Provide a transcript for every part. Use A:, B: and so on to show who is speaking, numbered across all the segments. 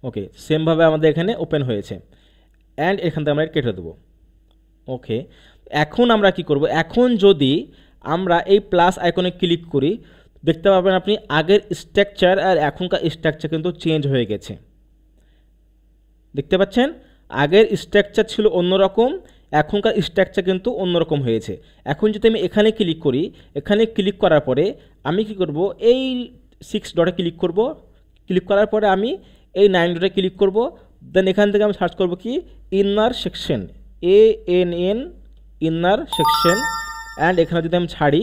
A: ওকে, সেমভাবে আমাদের এখানে ওপেন হয়েছে, অ্যান্ড এখান থেকে আমরা কেটে দেবো। ওকে, এখন আমরা কি করব, এখন যদি আমরা এই প্লাস আইকনে ক্লিক করি, দেখতে পাবেন আপনি আগের স্ট্রাকচার আর এখনকার স্ট্রাকচার কিন্তু চেঞ্জ হয়ে গেছে। দেখতে পাচ্ছেন, আগের স্ট্রাকচার ছিল অন্যরকম, এখনকার স্ট্রাকচার কিন্তু অন্যরকম হয়েছে। এখন যদি আমি এখানে ক্লিক করি, এখানে ক্লিক করার পরে আমি কি করব, এই 6 ডটে ক্লিক করব, ক্লিক করার পরে আমি এই 9 ডটে ক্লিক করব, দেন এখান থেকে আমি সার্চ করব কি inner section, ANN inner section, and এখানে যদি আমি ছাড়ি,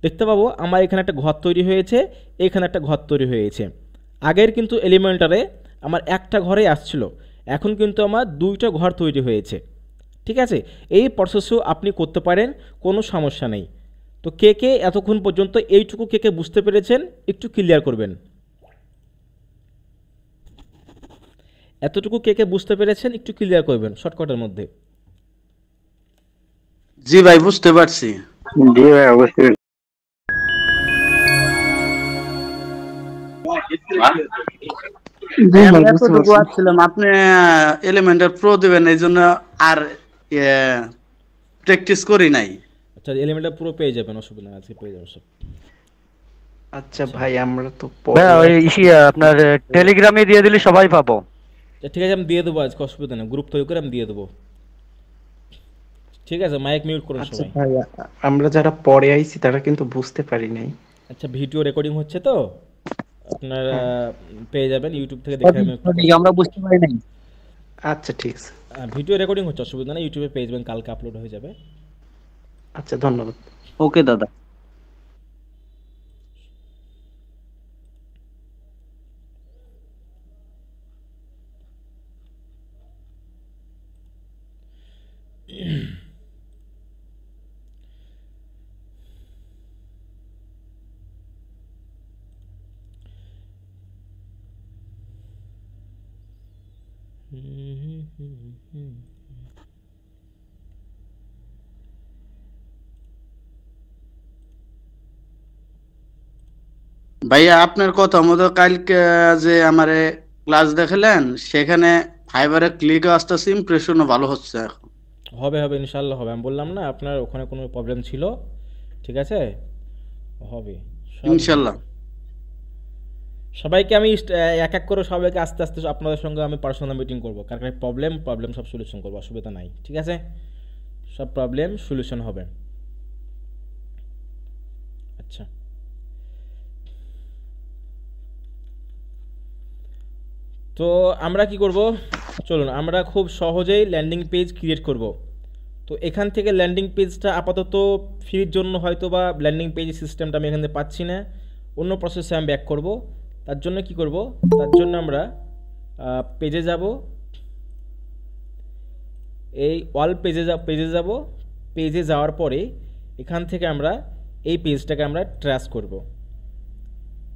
A: দেখতে পাবো আমার এখানে একটা ঘর তৈরি হয়েছে, এখানে একটা ঘর তৈরি হয়েছে। আগের কিন্তু এলিমেন্টারে আমার একটা ঘরে আসছিল, এখন কিন্তু আমার 2টা ঘর তৈরি হয়েছে। ঠিক আছে, এই প্রসেসও আপনি করতে পারেন, কোনো সমস্যা নেই। তো কে কে এতক্ষণ পর্যন্ত এইটুকু কে কে বুঝতে পেরেছেন একটু ক্লিয়ার করবেন। এতটুকু কে কে বুঝতে পেরেছেন একটু ক্লিয়ার করবেন শর্টকাটের মধ্যে।
B: জি ভাই, বুঝতে পারছি।
C: জি ভাই, অবশ্যই। জি
B: আমি
C: ভাই, বুঝতে
B: এতটুকু
C: পারছি।
B: আসছিলাম, আপনি এলিমেন্টার প্রো দিবেন এই জন্য আর প্র্যাকটিস করি নাই।
A: আচ্ছা, এলিমেন্টটা পুরো পেয়ে যাবেন, অসুবিধা নেই, আজকে পেয়ে যাবেন সব।
D: আচ্ছা
A: আচ্ছা
D: ভাই, আমরা তো
C: ভাই
D: পরে
C: ওই আপনার টেলিগ্রামে দিয়ে দিলে সবাই পাবো।
A: ঠিক আছে, আমি দিয়ে দেবো আজকে, অসুবিধা নেই, গ্রুপ তৈরি করে আমি দিয়ে দেবো। ঠিক আছে, মাইক মিউট করুন
D: আচ্ছা
A: সবাই।
D: ভাই, আমরা যারা পরে আইছি তারা কিন্তু বুঝতে পারি নাই।
A: আচ্ছা, ভিডিও রেকর্ডিং হচ্ছে তো আপনারা
D: হ্যাঁ,
A: পেয়ে যাবেন, ইউটিউব থেকে দেখে আমি একটু কষ্ট
C: আমরা বুঝতে পারি নাই।
D: আচ্ছা ঠিক আছে।
A: ভিডিও রেকর্ডিং হচ্ছে, অসুবিধা নেই, ইউটিউবে পেয়ে যাবেন, কালকে আপলোড হয়ে যাবে।
D: আচ্ছা, ধন্যবাদ।
C: ওকে দাদা।
B: ভাইয়া, আপনার কথা মতো কালকে যে আমারে ক্লাস দেখালেন, সেখানে ফাইবারে ক্লিক আসতেছে, ইমপ্রেশনও ভালো হচ্ছে এখন।
A: হবে হবে, ইনশাল্লাহ হবে, আমি বললাম না আপনার ওখানে কোনো প্রবলেম ছিল, ঠিক আছে, হবে, সব হবে।
B: ইনশাল্লাহ।
A: সবাইকে আমি এক এক করে সবাইকে আস্তে আস্তে আপনাদের সঙ্গে আমি পার্সোনাল মিটিং করবো, কার কার প্রবলেম প্রবলেম সব সলিউশন করবো, অসুবিধা নাই, ঠিক আছে, সব প্রবলেম সলিউশন হবে। আচ্ছা, তো আমরা কি করব, চলুন আমরা খুব সহজেই ল্যান্ডিং পেজ ক্রিয়েট করব। তো এখান থেকে ল্যান্ডিং পেজটা আপাতত ফ্রির জন্য হয়তো বা ল্যান্ডিং পেজ সিস্টেমটা আমি এখান থেকে পাচ্ছি না, অন্য প্রসেসে আমি ব্যাক করব। তার জন্য কি করব, তার জন্য আমরা পেজে যাব, এই অল পেজে যাব, পেজে যাওয়ার পরে এখান থেকে আমরা এই পেজটাকে আমরা ট্র্যাশ করব।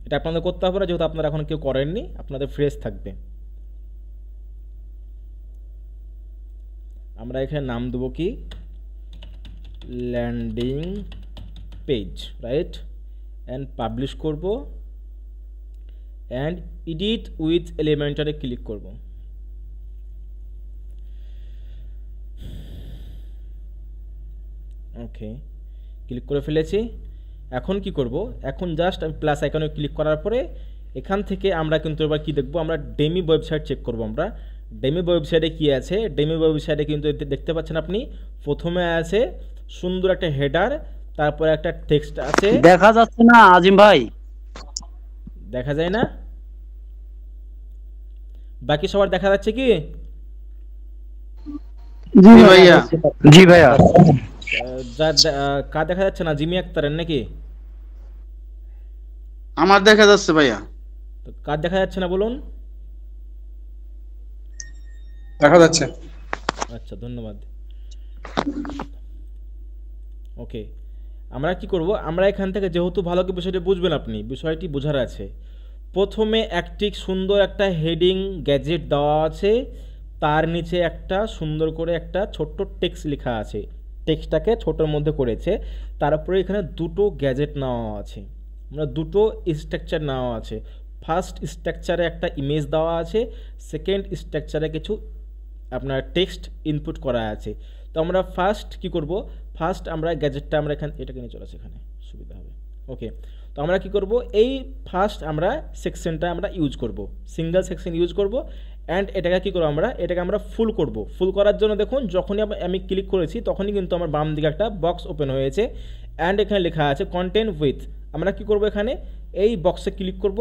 A: এটা আপনাদের করতে হবে না, যেহেতু আপনারা এখন কেউ করেননি, আপনাদের ফ্রেশ থাকবে। আমরা এখানে নাম দেবো কি landing page, right, and publish করব, অ্যান্ড এডিট উইথ এলিমেন্টারে ক্লিক করব। ওকে, ক্লিক করে ফেলেছি। এখন কি করব, এখন জাস্ট আমি প্লাস আইকনে ক্লিক করার পরে এখান থেকে আমরা কিন্তু এবার কি দেখব, আমরা ডেমি ওয়েবসাইট চেক করব। আমরা ডেমি ওয়েবসাইটে কি আছে, ডেমি ওয়েবসাইটে কিন্তু দেখতে পাচ্ছেন আপনি, প্রথমে আছে সুন্দর একটা হেডার, তারপরে একটা টেক্সট আছে।
C: দেখা যাচ্ছে না আজিম ভাই?
A: দেখা যায় না? বাকি সবার দেখা যাচ্ছে কি?
B: জি ভাইয়া।
C: জি ভাইয়া।
A: কার দেখা যাচ্ছে না? জিমি আক্তারের নাকি?
B: আমার দেখা যাচ্ছে ভাইয়া।
A: তো কার দেখা যাচ্ছে না বলুন?
E: দেখা যাচ্ছে।
A: আচ্ছা, ধন্যবাদ। ওকে, আমরা কি করব, আমরা এখান থেকে যেহেতু ভালো করে বিষয়টি বুঝবেন, আপনি বিষয়টি বোঝার আছে, প্রথমে একটি সুন্দর একটা হেডিং গ্যাজেট দেওয়া আছে, তার নিচে একটা সুন্দর করে একটা ছোট্ট টেক্সট লেখা আছে, টেক্সটটাকে ছোটোর মধ্যে করেছে, তারপরে এখানে দুটো গ্যাজেট নেওয়া আছে, আমরা দুটো স্ট্রাকচার নেওয়া আছে। ফার্স্ট স্ট্রাকচারে একটা ইমেজ দেওয়া আছে, সেকেন্ড স্ট্রাকচারে কিছু আপনার টেক্সট ইনপুট করা আছে। তো আমরা ফার্স্ট কি করব, ফার্স্ট আমরা গ্যাজেটটা আমরা এটাকে নিয়ে চলে আসি, এখানে সুবিধা হবে। ওকে, তো আমরা কি করব, এই ফার্স্ট আমরা সেকশনটা আমরা ইউজ করব, সিঙ্গেল সেকশন ইউজ করব। অ্যান্ড এটাকে কী করবো, এটাকে আমরা ফুল করব। ফুল করার জন্য দেখুন যখনই আমি ক্লিক করেছি তখনই কিন্তু আমার বাম দিকে একটা বক্স ওপেন হয়েছে, অ্যান্ড এখানে লেখা আছে কন্টেন্ট উইথ। আমরা কি করব, এখানে এই বক্সে ক্লিক করব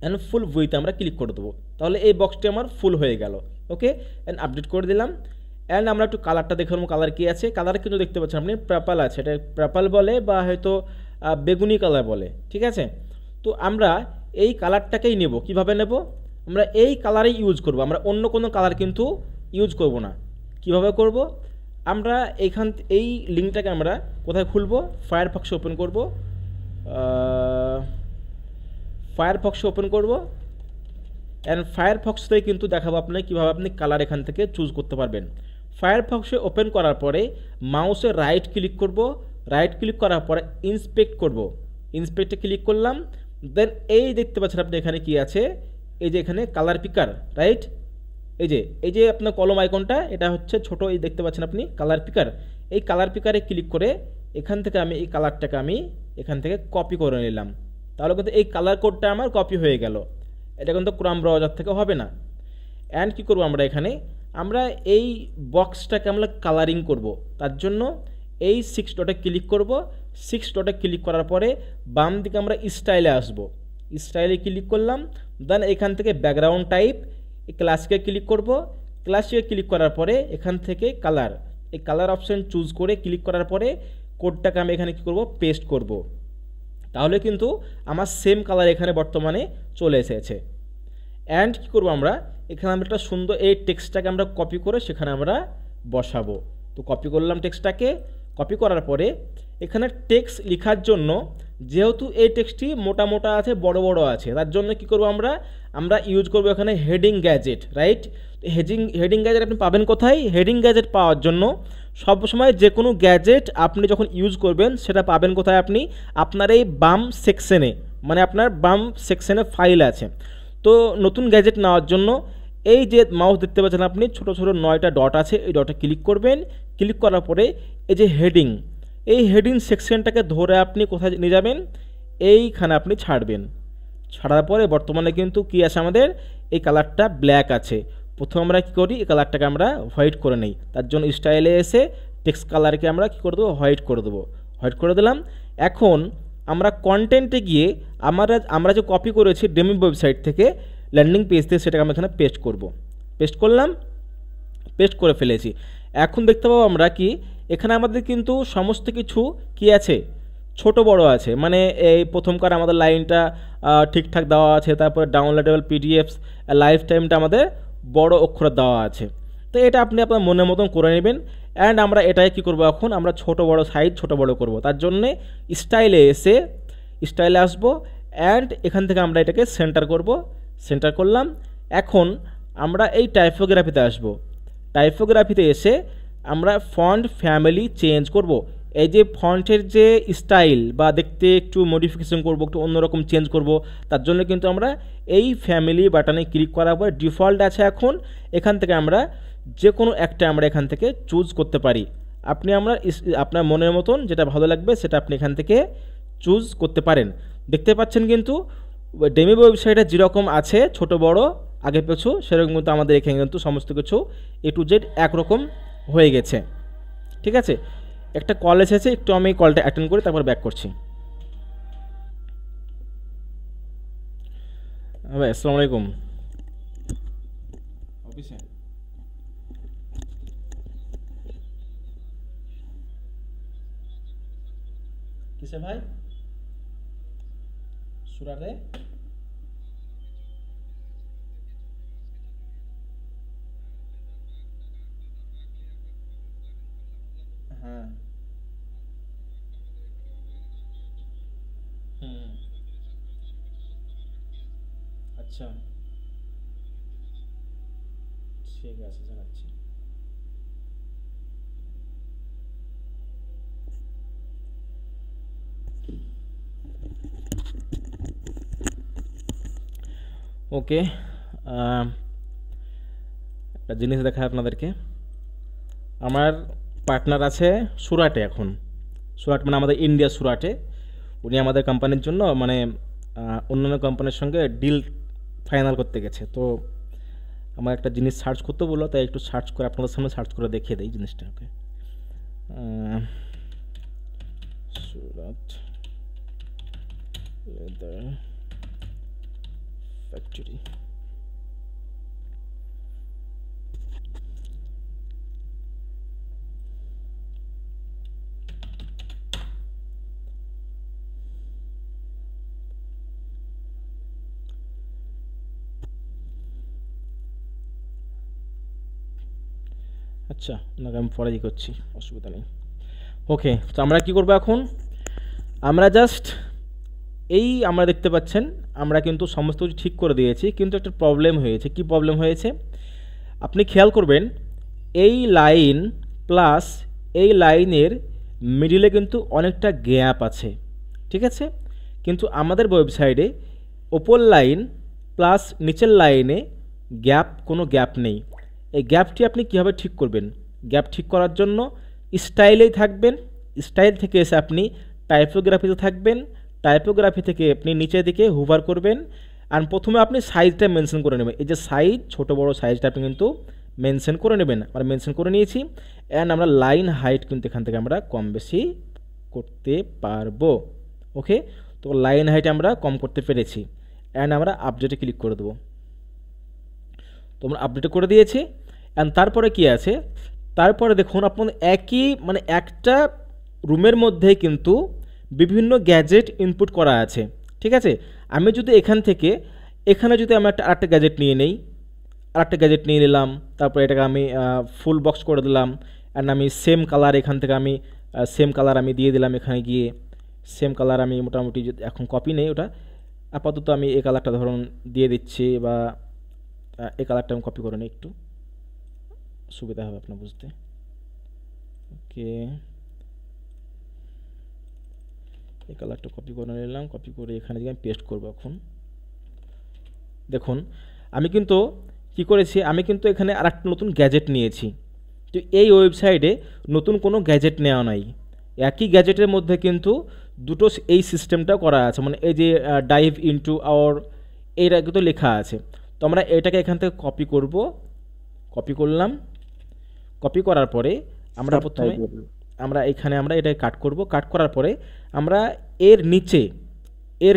A: অ্যান্ড ফুল উইথ আমরা ক্লিক করে দেবো, তাহলে এই বক্সটি আমার ফুল হয়ে গেল। ওকে, অ্যান্ড আপডেট করে দিলাম। অ্যান্ড আমরা একটু কালারটা দেখে নেবো, কালার কী আছে। কালার কিন্তু দেখতে পাচ্ছেন আপনি পার্পল আছে, এটা পার্পল বলে বা হয়তো বেগুনি কালার বলে, ঠিক আছে। তো আমরা এই কালারটাকেই নেব, কিভাবে নেব, আমরা এই কালারেই ইউজ করব, আমরা অন্য কোনো কালার কিন্তু ইউজ করব না। কিভাবে করব, আমরা এই লিঙ্কটাকে আমরা কোথায় খুলব, ফায়ারফক্সে ওপেন করব, ফায়ারফক্সে ওপেন করব। অ্যান্ড ফায়ারফক্সে কিন্তু দেখাবো আপনাকে কীভাবে আপনি কালার এখান থেকে চুজ করতে পারবেন। ফায়ারফক্সে ওপেন করার পরে মাউসে রাইট ক্লিক করব, রাইট ক্লিক করার পরে ইন্সপেক্ট করব, ইন্সপেক্টে ক্লিক করলাম। দেন এই দেখতে পাচ্ছেন আপনি এখানে কি আছে, এই যে এখানে কালার পিকার, রাইট, এই যে আপনার কলম আইকনটা, এটা হচ্ছে ছোট, এই দেখতে পাচ্ছেন আপনি কালার পিকার। এই কালার পিকারে ক্লিক করে এখান থেকে আমি এই কালারটাকে আমি এখান থেকে কপি করে নিলাম, তাহলে কিন্তু এই কালার কোডটা আমার কপি হয়ে গেল। এটা কিন্তু ক্রোম ব্রাউজার থেকে হবে না। অ্যান্ড কী করবো, আমরা এই বক্সটাকে আমরা কালারিং করব, তার জন্য এই 6 ডটে ক্লিক করব। 6 ডটে ক্লিক করার পরে বাম দিকে আমরা স্টাইলে আসব, স্টাইলে ক্লিক করলাম। দেন এখান থেকে ব্যাকগ্রাউন্ড টাইপ, এই ক্লাসিকে ক্লিক করব। ক্লাসিকে ক্লিক করার পরে এখান থেকে কালার, এই কালার অপশান চুজ করে ক্লিক করার পরে কোডটাকে আমি এখানে কী করব, পেস্ট করব, তাহলে কিন্তু আমার সেম কালার এখানে বর্তমানে চলে এসেছে। অ্যান্ড কী করবো, এখানে আমরা একটা সুন্দর এই টেক্সটটাকে আমরা কপি করে সেখানে আমরা বসাবো। তো কপি করলাম টেক্সটটাকে, কপি করার পরে এখানে টেক্সট লেখার জন্য যেহেতু এই টেক্সটটি মোটা মোটা আছে, বড় বড় আছে, তার জন্য কী করবো, আমরা ইউজ করবো এখানে heading gadget, right. Heading gadget আপনি পাবেন কোথায়, হেডিং গ্যাজেট পাওয়ার জন্য সবসময় যে কোনো গ্যাজেট আপনি যখন ইউজ করবেন সেটা পাবেন কোথায়, আপনি আপনার এই বাম সেকশনে, মানে আপনার বাম সেকশনে ফাইল আছে। তো নতুন গ্যাজেট নেওয়ার জন্য এই যে মাউস দেখতে পাচ্ছেন আপনি, ছোটো ছোটো 9টা ডট আছে, এই ডটে ক্লিক করবেন। ক্লিক করার পরে এই যে হেডিং, এই হেডিং সেকশনটাকে ধরে আপনি কোথায় নিয়ে যাবেন, এইখানে আপনি ছাড়বেন। ছাড়ার পরে বর্তমানে কিন্তু কী আছে, আমাদের এই কালারটা ব্ল্যাক আছে। প্রথমে আমরা কী করি, এই কালারটাকে আমরা হোয়াইট করে নিই, তার জন্য স্টাইলে এসে টেক্সট কালারকে আমরা কী করে দেবো, হোয়াইট করে দেবো। হোয়াইট করে দিলাম। এখন আমরা কন্টেন্টে গিয়ে আমরা যে কপি করেছি ডেমি ওয়েবসাইট থেকে, ল্যান্ডিং পেজ থেকে, সেটাকে আমরা এখানে পেস্ট করব। পেস্ট করলাম, পেস্ট করে ফেলেছি। এখন দেখতে পাবো আমরা কি এখানে আমাদের কিন্তু সমস্ত কিছু কি আছে, ছোট বড় আছে, মানে এই প্রথমকার আমাদের লাইনটা ঠিকঠাক দেওয়া আছে, তারপরে ডাউনলোডেবল পিডিএফস লাইফ টাইমটা আমাদের বড় অক্ষরে দেওয়া আছে। তো এটা আপনি আপনার মনের মতন করে নেবেন। অ্যান্ড আমরা এটাই কী করবো, এখন আমরা ছোট বড় সাইজ ছোট বড় করব, তার জন্যে স্টাইলে এসে স্টাইলে আসবো। অ্যান্ড এখান থেকে আমরা এটাকে সেন্টার করব, সেন্টার করলাম। এখন আমরা এই টাইপোগ্রাফিতে আসব। টাইপোগ্রাফিতে এসে আমরা ফন্ট ফ্যামিলি চেঞ্জ করব। এই যে ফন্টের যে স্টাইল বা দেখতে একটু মডিফিকেশন করব, একটু অন্যরকম চেঞ্জ করব, তার জন্য কিন্তু আমরা এই ফ্যামিলি বাটনে ক্লিক করার পর ডিফল্ট আছে, এখন এখান থেকে আমরা যে কোনো একটা আমরা এখান থেকে চুজ করতে পারি। আপনার মনের মতন যেটা ভালো লাগবে সেটা আপনি এখান থেকে চুজ করতে পারেন। দেখতে পাচ্ছেন কিন্তু ডেমি ওয়েবসাইটে যেরকম আছে ছোট বড় আগে পেছু, সেরকম কিন্তু আমাদের এখানে কিন্তু সমস্ত কিছু A to Z একরকম হয়ে গেছে। ঠিক আছে, একটা কল এসেছে, একটু আমি কলটা অ্যাটেন্ড করি, তারপর ব্যাক করছি। ভাই আসসালামু আলাইকুম। অফিসে কিসে ভাই, সুরাটে? হ্যাঁ, হুম, আচ্ছা, ঠিক আছে, জানাচ্ছি। ওকে, একটা জিনিস দেখায় আপনাদেরকে। আমার পার্টনার আছে সুরাটে এখন, সুরাট মানে আমাদের ইন্ডিয়া সুরাটে। উনি আমাদের কোম্পানির জন্য মানে অন্যান্য কোম্পানির সঙ্গে ডিল ফাইনাল করতে গেছে। তো আমার একটা জিনিস সার্চ করতে বললো, তাই একটু সার্চ করে আপনাদের সামনে সার্চ করে দেখিয়ে দেই জিনিসটা। ওকে, সুরাট লেদার ফ্যাক্টরি। আচ্ছা, আপনাকে আমি পরে করছি, অসুবিধা নেই। ওকে, তো আমরা কি করবো এখন? আমরা জাস্ট আমরা দেখতে পাচ্ছেন আমরা কিন্তু সমস্ত কিছু ঠিক করে দিয়েছি, কিন্তু একটা প্রবলেম হয়েছে। কি প্রবলেম হয়েছে আপনি খেয়াল করবেন, এই লাইন প্লাস এই লাইনের মিডিলে কিন্তু অনেকটা গ্যাপ আছে, ঠিক আছে? কিন্তু আমাদের ওয়েবসাইটে ওপর লাইন প্লাস নিচের লাইনে কোনো গ্যাপ নেই। এই গ্যাপটি আপনি কীভাবে ঠিক করবেন? গ্যাপ ঠিক করার জন্য স্টাইলেই থাকবেন, স্টাইল থেকে এসে আপনি টাইপোগ্রাফিতে থাকবেন, টাইপোগ্রাফি থেকে আপনি নিচের দিকে হুভার করবেন, আর প্রথমে আপনি সাইজটা মেনশন করে নেবেন। এই যে সাইজ, ছোটো বড়ো সাইজটা আপনি কিন্তু মেনশন করে নেবেন। আমরা মেনশন করে নিয়েছি। অ্যান্ড আমরা লাইন হাইট কিন্তু এখান থেকে আমরা কম বেশি করতে পারবো। ওকে, তো লাইন হাইট আমরা কম করতে পেরেছি। অ্যান্ড আমরা আপডেটে ক্লিক করে দেবো। তো আমরা আপডেটে করে দিয়েছি। অ্যান্ড তারপরে কি আছে, তারপরে দেখুন আপনার একই মানে একটা রুমের মধ্যে কিন্তু বিভিন্ন গ্যাজেট ইনপুট করা আছে, ঠিক আছে? আমি যদি এখান থেকে এখানে যদি আমি আরেকটা গ্যাজেট নিয়ে নেই, আরেকটা গ্যাজেট নিয়ে নিলাম, তারপরে এটাকে আমি ফুল বক্স করে দিলাম। অ্যান্ড আমি সেম কালার এখান থেকে আমি সেম কালার আমি দিয়ে দিলাম। এখানে গিয়ে সেম কালার আমি মোটামুটি এখন কপি নেই, ওটা আপাতত আমি এই কালারটা ধরুন দিয়ে দিচ্ছি, বা এই কালারটা আমি কপি করে নিই, একটু সুবিধা হবে আপনার বুঝতে। ওকে, এই কালারটা কপি করে নিলাম, কপি করে এখানে গিয়ে আমি পেস্ট করবো। এখন দেখুন আমি কিন্তু কি করেছি, আমি কিন্তু এখানে আরেকটা নতুন গ্যাজেট নিয়েছি। তো এই ওয়েবসাইটে নতুন কোনো গ্যাজেট নেওয়া নাই, একই গ্যাজেটের মধ্যে কিন্তু দুটো এই সিস্টেমটা করা আছে। মানে এই যে ডাইভ ইনটু আওয়ার, এইটা কিন্তু লেখা আছে। তো আমরা এটাকে এখান থেকে কপি করব, কপি করলাম। কপি করার পরে আমরা প্রথমে আমরা এখানে আমরা এটাকে কাট করব। কাট করার পরে আমরা এর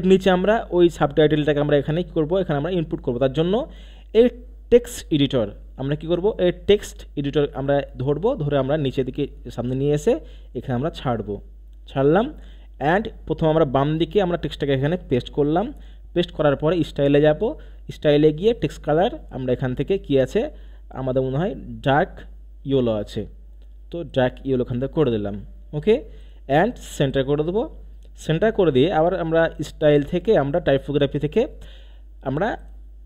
A: নিচে আমরা ওই সাবটাইটেলটাকে আমরা এখানে কী করবো, এখানে আমরা ইনপুট করব। তার জন্য এই টেক্সট এডিটর আমরা কি করব, এই টেক্সট এডিটর আমরা ধরবো, ধরে আমরা নিচের দিকে সামনে নিয়ে এসে এখানে আমরা ছাড়লাম। অ্যান্ড প্রথম আমরা বাম দিকে আমরা টেক্সটটাকে এখানে পেস্ট করলাম। পেস্ট করার পরে স্টাইলে যাব, স্টাইলে গিয়ে টেক্সট কালার আমরা এখান থেকে কি আছে, আমাদের মনে হয় ডার্ক ইয়েলো আছে, তো ডার্ক ইয়েলো এখান থেকে করে দিলাম। ওকে, অ্যান্ড সেন্টার করে দেবো। সেন্টার করে দিয়ে আবার আমরা স্টাইল থেকে আমরা টাইপোগ্রাফি থেকে আমরা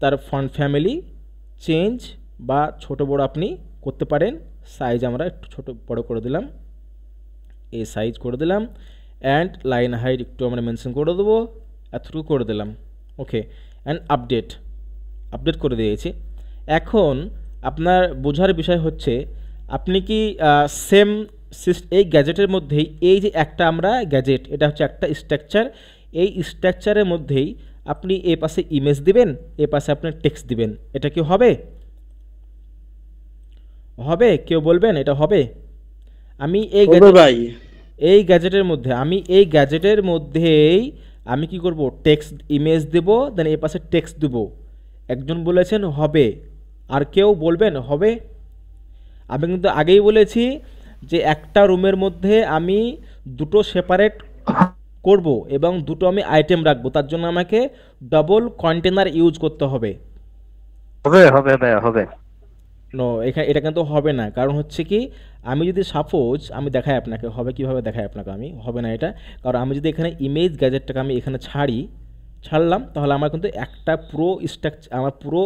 A: তার ফন্ট ফ্যামিলি চেঞ্জ বা ছোট বড় আপনি করতে পারেন। সাইজ আমরা একটু ছোট বড় করে দিলাম, এই সাইজ করে দিলাম। অ্যান্ড লাইন হাইট একটু আমরা মেনশন করে দেবো, এতটুকু করে দিলাম। ওকে, অ্যান্ড আপডেট করে দিয়েছি। এখন আপনার বোঝার বিষয় হচ্ছে, আপনি কি সেম এই গ্যাজেটের মধ্যেই এই যে একটা আমরা গ্যাজেট, এটা হচ্ছে একটা স্ট্রাকচার, এই স্ট্রাকচারের মধ্যেই আপনি এ পাশে ইমেজ দিবেন, এ পাশে আপনি টেক্সট দিবেন, এটা কি হবে? কেউ বলবেন এটা হবে? আমি এই গ্যাজেটের মধ্যেই আমি কি করব, টেক্সট ইমেজ দেব, দেন এ পাশে টেক্সট দেব। একজন বলেছেন হবে, আর কেউ বলবেন হবে? আমি কিন্তু আগেই বলেছি যে একটা রুমের মধ্যে আমি দুটো সেপারেট করব এবং দুটো আমি আইটেম রাখবো, তার জন্য আমাকে ডাবল কন্টেনার ইউজ করতে হবে।
C: হবে
A: নো, এটা কিন্তু হবে না। কারণ হচ্ছে কি, আমি যদি সাপোজ আমি দেখাই আপনাকে হবে, কিভাবে দেখাই আপনাকে আমি, হবে না এটা। কারণ আমি যদি এখানে ইমেজ গ্যাজেটটাকে আমি এখানে ছাড়লাম, তাহলে আমার কিন্তু একটা পুরো স্ট্রাকচার, আমার পুরো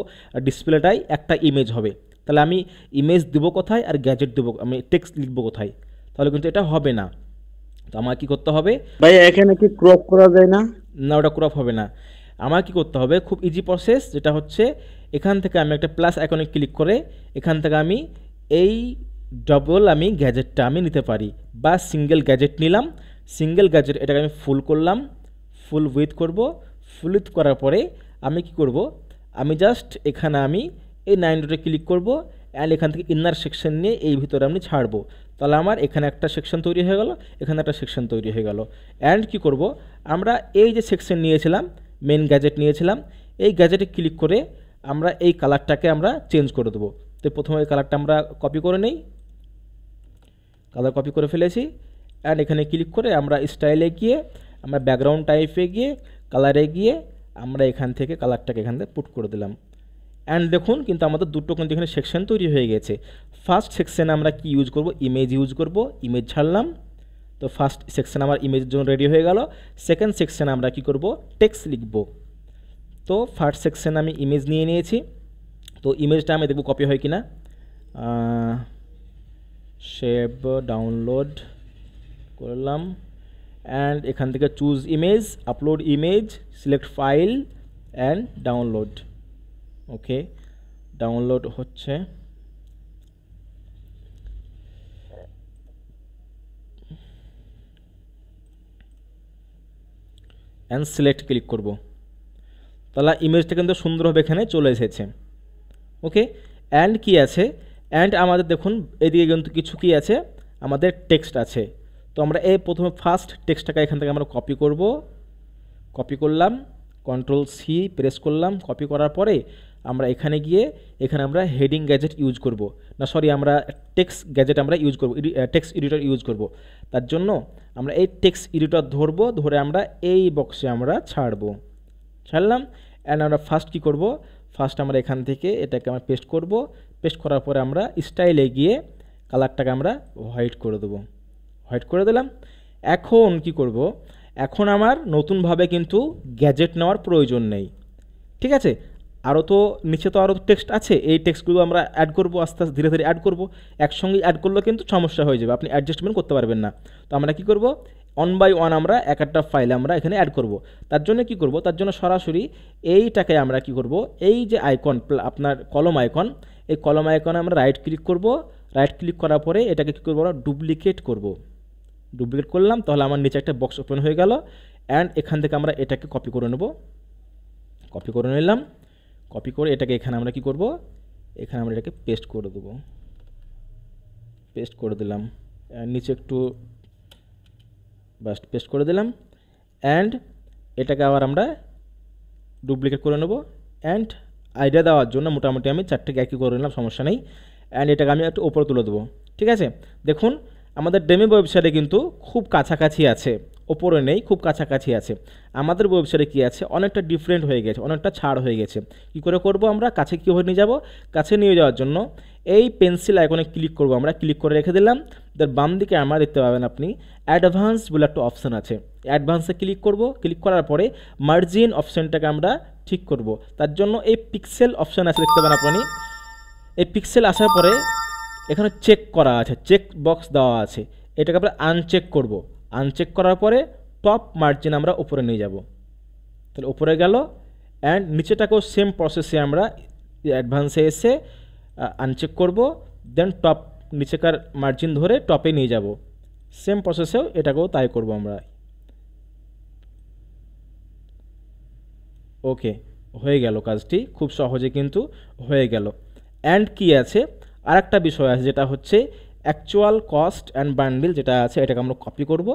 A: ডিসপ্লেটাই একটা ইমেজ হবে। তাহলে আমি ইমেজ দেবো কোথায় আর গ্যাজেট দেবো, আমি টেক্সট লিখবো কোথায়? তাহলে কিন্তু এটা হবে না। তো আমার কি করতে হবে
B: ভাই, এখানে কি ক্রপ করা যায় না?
A: না, ওটা ক্রপ হবে না। আমার কি করতে হবে, খুব ইজি প্রসেস, যেটা হচ্ছে এখান থেকে আমি একটা প্লাস আইকনে ক্লিক করে এখান থেকে আমি এই ডবল আমি গ্যাজেটটা আমি নিতে পারি, বা সিঙ্গেল গ্যাজেট নিলাম। সিঙ্গেল গ্যাজেট এটাকে আমি ফুল করলাম, ফুল উইথ করব। ফুল উইথ করার পরে আমি কি করব, আমি জাস্ট এখানে আমি এই 9 ডটে ক্লিক করব অ্যান্ড এখান থেকে ইনার সেকশন নিয়ে এই ভিতরে আমি ছাড়বো। তাহলে আমার এখানে একটা সেকশন তৈরি হয়ে গেল, এখানে একটা সেকশন তৈরি হয়ে গেল। অ্যান্ড কি করব, আমরা এই যে সেকশন নিয়েছিলাম, মেন গ্যাজেট নিয়েছিলাম, এই গ্যাজেটে ক্লিক করে আমরা এই কালারটাকে আমরা চেঞ্জ করে দেবো। তো প্রথমে এই কালারটা আমরা কপি করে নেই, কালার কপি করে ফেলেছি। অ্যান্ড এখানে ক্লিক করে আমরা স্টাইলে গিয়ে আমরা ব্যাকগ্রাউন্ড টাইপে গিয়ে কালারে গিয়ে আমরা এখান থেকে কালারটাকে এখান থেকে পুট করে দিলাম। অ্যান্ড দেখুন কিন্তু আমাদের দুটো কিন্তু এখানে সেকশন তৈরি হয়ে গেছে। ফার্স্ট সেকশনে আমরা কি ইউজ করব, ইমেজ ইউজ করব, ইমেজ ছাড়লাম। তো ফার্স্ট সেকশন আমার ইমেজের জন্য রেডি হয়ে গেল। সেকেন্ড সেকশনে আমরা কি করব, টেক্সট লিখব। তো ফার্স্ট সেকশনে আমি ইমেজ নিয়ে নিয়েছি। তো ইমেজটা আমি দেখব কপি হয় কিনা। সেভ ডাউনলোড করলাম অ্যান্ড এখান থেকে choose image, upload image, select file and download. Okay, download হচ্ছে। অ্যান্ড সিলেক্ট ক্লিক করব। তাহলে ইমেজটা কিন্তু সুন্দরভাবে এখানে চলে এসেছে। ওকে, অ্যান্ড কি আছে, অ্যান্ড আমাদের দেখুন এদিকে কিন্তু কিছু কি আছে, আমাদের টেক্সট আছে। তো আমরা এই প্রথমে ফার্স্ট টেক্সটটাকে এখান থেকে আমরা কপি করব। কপি করলাম, কন্ট্রোল সি প্রেস করলাম। কপি করার পরে আমরা এখানে গিয়ে এখানে আমরা হেডিং গ্যাজেট ইউজ করব, না সরি আমরা টেক্সট গ্যাজেট আমরা ইউজ করব, টেক্সট এডিটর ইউজ করব। তার জন্য আমরা এই টেক্সট এডিটর ধরবো, ধরে আমরা এই বক্সে আমরা ছাড়লাম। অ্যান্ড আমরা ফার্স্ট কী করব, ফার্স্ট আমরা এখান থেকে এটাকে আমরা পেস্ট করব। পেস্ট করার পরে আমরা স্টাইলে গিয়ে কালারটাকে আমরা হোয়াইট করে দেবো, হোয়াইট করে দিলাম। এখন কি করব, এখন আমার নতুনভাবে কিন্তু গ্যাজেট নেওয়ার প্রয়োজন নেই, ঠিক আছে। আরও তো নিচে তো আরও টেক্সট আছে, এই টেক্সটগুলো আমরা অ্যাড করব, আস্তে আস্তে ধীরে ধীরে অ্যাড করব। একসঙ্গে অ্যাড করলে কিন্তু সমস্যা হয়ে যাবে, আপনি অ্যাডজাস্টমেন্ট করতে পারবেন না। তো আমরা কি করব, ওয়ান বাই ওয়ান আমরা এক একটা ফাইল আমরা এখানে অ্যাড করব। তার জন্য কি করব, তার জন্য সরাসরি এইটাকে আমরা কি করব, এই যে আইকন আপনার কলম আইকন, এই কলম আইকনে আমরা রাইট ক্লিক করব। রাইট ক্লিক করার পরে এটাকে কী করবো, ডুপ্লিকেট করব। ডুপ্লিকেট করলাম, তাহলে আমার নিচে একটা বক্স ওপেন হয়ে গেল। অ্যান্ড এখান থেকে আমরা এটাকে কপি করে নেব, কপি করে নিলাম। কপি করে এটাকে এখানে আমরা কি করব, এখানে আমরা এটাকে পেস্ট করে দেবো, পেস্ট করে দিলাম। নিচে একটু বাস পেস্ট করে দিলাম। অ্যান্ড এটাকে আবার আমরা ডুপ্লিকেট করে নেব। অ্যান্ড আইডিয়া দেওয়ার জন্য মোটামুটি আমি 4টেকে একই করে নিলাম, সমস্যা নেই। অ্যান্ড এটাকে আমি একটু ওপরে তুলে দেবো, ঠিক আছে। দেখুন আমাদের ডেমি ওয়েবসাইটে কিন্তু খুব কাছাকাছি আছে, ওপরে নেই, খুব কাছাকাছি আছে। আমাদের ওয়েবসাইটে কী আছে, অনেকটা ডিফারেন্ট হয়ে গেছে, অনেকটা ছাড় হয়ে গেছে। কী করে করব, আমরা কাছে কীভাবে নিয়ে যাব, কাছে নিয়ে যাওয়ার জন্য এই পেন্সিল আইকনে ক্লিক করব। আমরা ক্লিক করে রেখে দিলাম। তার বাম দিকে আমরা দেখতে পাবেন আপনি অ্যাডভান্স বলে একটা অপশান আছে, অ্যাডভান্সে ক্লিক করব। ক্লিক করার পরে মার্জিন অপশানটাকে আমরা ঠিক করব। তার জন্য এই পিক্সেল অপশান আছে, দেখতে পাবেন আপনি। এই পিক্সেল আসার পরে এখানে চেক করা আছে, চেক বক্স দেওয়া আছে, এটাকে আমরা আনচেক করব। আনচেক করার পরে টপ মার্জিন আমরা উপরে নিয়ে যাব, তাহলে উপরে গেল। অ্যান্ড নিচেটাকেও সেম প্রসেসে আমরা অ্যাডভান্সে এসে আনচেক করব, দেন টপ নিচেকার মার্জিন ধরে টপে নিয়ে যাব। সেম প্রসেসেও এটাকেও তাই করব আমরা। ওকে, হয়ে গেল কাজটি, খুব সহজে কিন্তু হয়ে গেল। অ্যান্ড কি আছে, আরেকটা বিষয় আছে, যেটা হচ্ছে অ্যাকচুয়াল কস্ট অ্যান্ড বান্ডিল যেটা আছে, এটাকে আমরা কপি করব।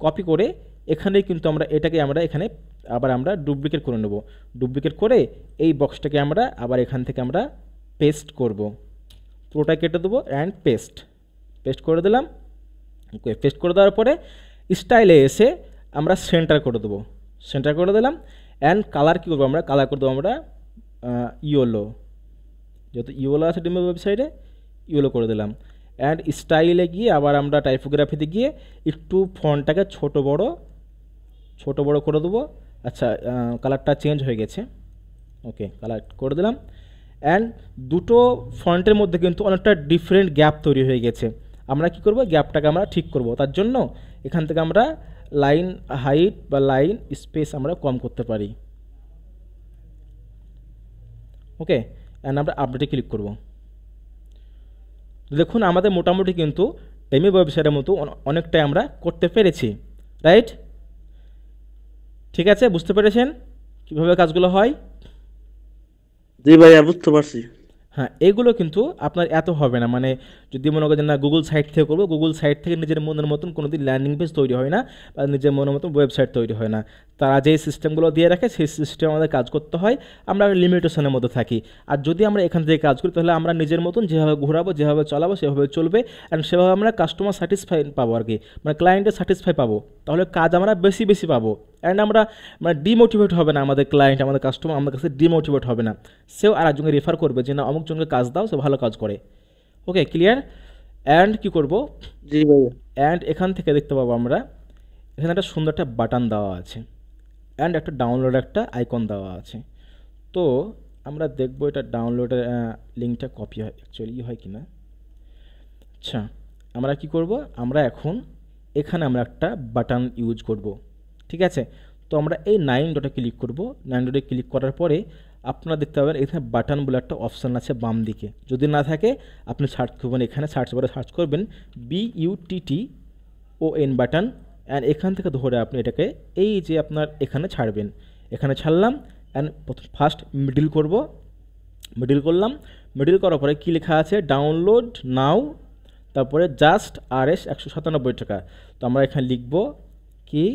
A: কপি করে এখানে কিন্তু আমরা এটাকে আমরা এখানে আবার আমরা ডুপ্লিকেট করে নেব। ডুপ্লিকেট করে এই বক্সটাকে আমরা আবার এখান থেকে আমরা পেস্ট করব, পুরোটা কেটে দেবো। অ্যান্ড পেস্ট, পেস্ট করে দিলাম। ওকে, পেস্ট করে দেওয়ার পরে স্টাইলে এসে আমরা সেন্টার করে দেবো, সেন্টার করে দিলাম। অ্যান্ড কালার কী করবো, আমরা কালার করে দেবো আমরা ইয়েলো, যেহেতু ইয়েলো আছে ডিমের ওয়েবসাইটে, ইয়েলো করে দিলাম। অ্যান্ড স্টাইলে গিয়ে আবার আমরা টাইপোগ্রাফিতে গিয়ে একটু ফন্টটাকে ছোট বড় করে দেবো। আচ্ছা, কালারটা চেঞ্জ হয়ে গেছে। ওকে, কালার করে দিলাম। অ্যান্ড দুটো ফন্টের মধ্যে কিন্তু অনেকটা ডিফারেন্ট গ্যাপ তৈরি হয়ে গেছে। আমরা কি করব, গ্যাপটাকে আমরা ঠিক করব। তার জন্য এখান থেকে আমরা লাইন হাইট বা লাইন স্পেস আমরা কম করতে পারি। ওকে, অ্যান্ড আমরা আপডেটে ক্লিক করব। দেখুন আমাদের মোটামুটি কিন্তু ডেমি ওয়েবসাইটের মতো অনেকটাই আমরা করতে পেরেছি, রাইট? ঠিক আছে, বুঝতে পেরেছেন কীভাবে কাজগুলো হয়?
C: জি ভাইয়া বুঝতে পারছি।
A: হ্যাঁ, এগুলো কিন্তু আপনার এত হবে না, মানে যদি মনে করেন না গুগল সাইট থেকে করবো, গুগল সাইট থেকে নিজের মনের মতন কোনো দিন ল্যান্ডিং পেজ তৈরি হয় না, বা নিজের মনের মতন ওয়েবসাইট তৈরি হয় না। তারা যেই সিস্টেমগুলো দিয়ে রাখে সেই সিস্টেম আমাদের কাজ করতে হয়, আমরা লিমিটেশনের মধ্যে থাকি। আর যদি আমরা এখান থেকে কাজ করি তাহলে আমরা নিজের মতন যেভাবে ঘোরাবো, যেভাবে চালাবো সেভাবে চলবে, অ্যান্ড সেভাবে আমরা কাস্টমার স্যাটিসফাই পাবো আর কি, মানে ক্লায়েন্টের স্যাটিসফাই পাবো, তাহলে কাজ আমরা বেশি বেশি পাবো। অ্যান্ড আমরা মানে ডিমোটিভেট হবে না, আমাদের ক্লায়েন্ট আমাদের কাস্টমার আমাদের কাছে ডিমোটিভেট হবে না, সেও আর একজনকে রেফার করবে যে না অমুক জনকে কাজ দাও, সে ভালো কাজ করে। ওকে, ক্লিয়ার? অ্যান্ড কী করবো,
C: জি ভাইয়া।
A: অ্যান্ড এখান থেকে দেখতে পাবো আমরা এখানে একটা সুন্দর একটা বাটন দেওয়া আছে, অ্যান্ড একটা ডাউনলোড একটা আইকন দেওয়া আছে। তো আমরা দেখবো এটা ডাউনলোডের লিঙ্কটা কপি হয় অ্যাকচুয়ালি হয় কি না। আচ্ছা, আমরা কি করব, আমরা এখন এখানে আমরা একটা বাটন ইউজ করব, ঠিক আছে? তো আমরা এই 9 ডটে ক্লিক করব। 9 ডটে ক্লিক করার পরে আপনারা দেখতে পাবেন এখানে বাটন বলে একটা অপশান আছে বাম দিকে, যদি না থাকে আপনি সার্চ করবেন, এখানে সার্চ বারে সার্চ করবেন BUTTON বাটন, অ্যান্ড এখান থেকে ধরে আপনি এটাকে এই যে আপনার এখানে ছাড়বেন। এখানে ছাড়লাম, অ্যান্ড ফার্স্ট মিডল করব, মিডল করলাম। মিডল করার পরে কী লেখা আছে, ডাউনলোড নাও, তারপরে জাস্ট RS 197 টাকা। তো আমরা এখানে লিখব কি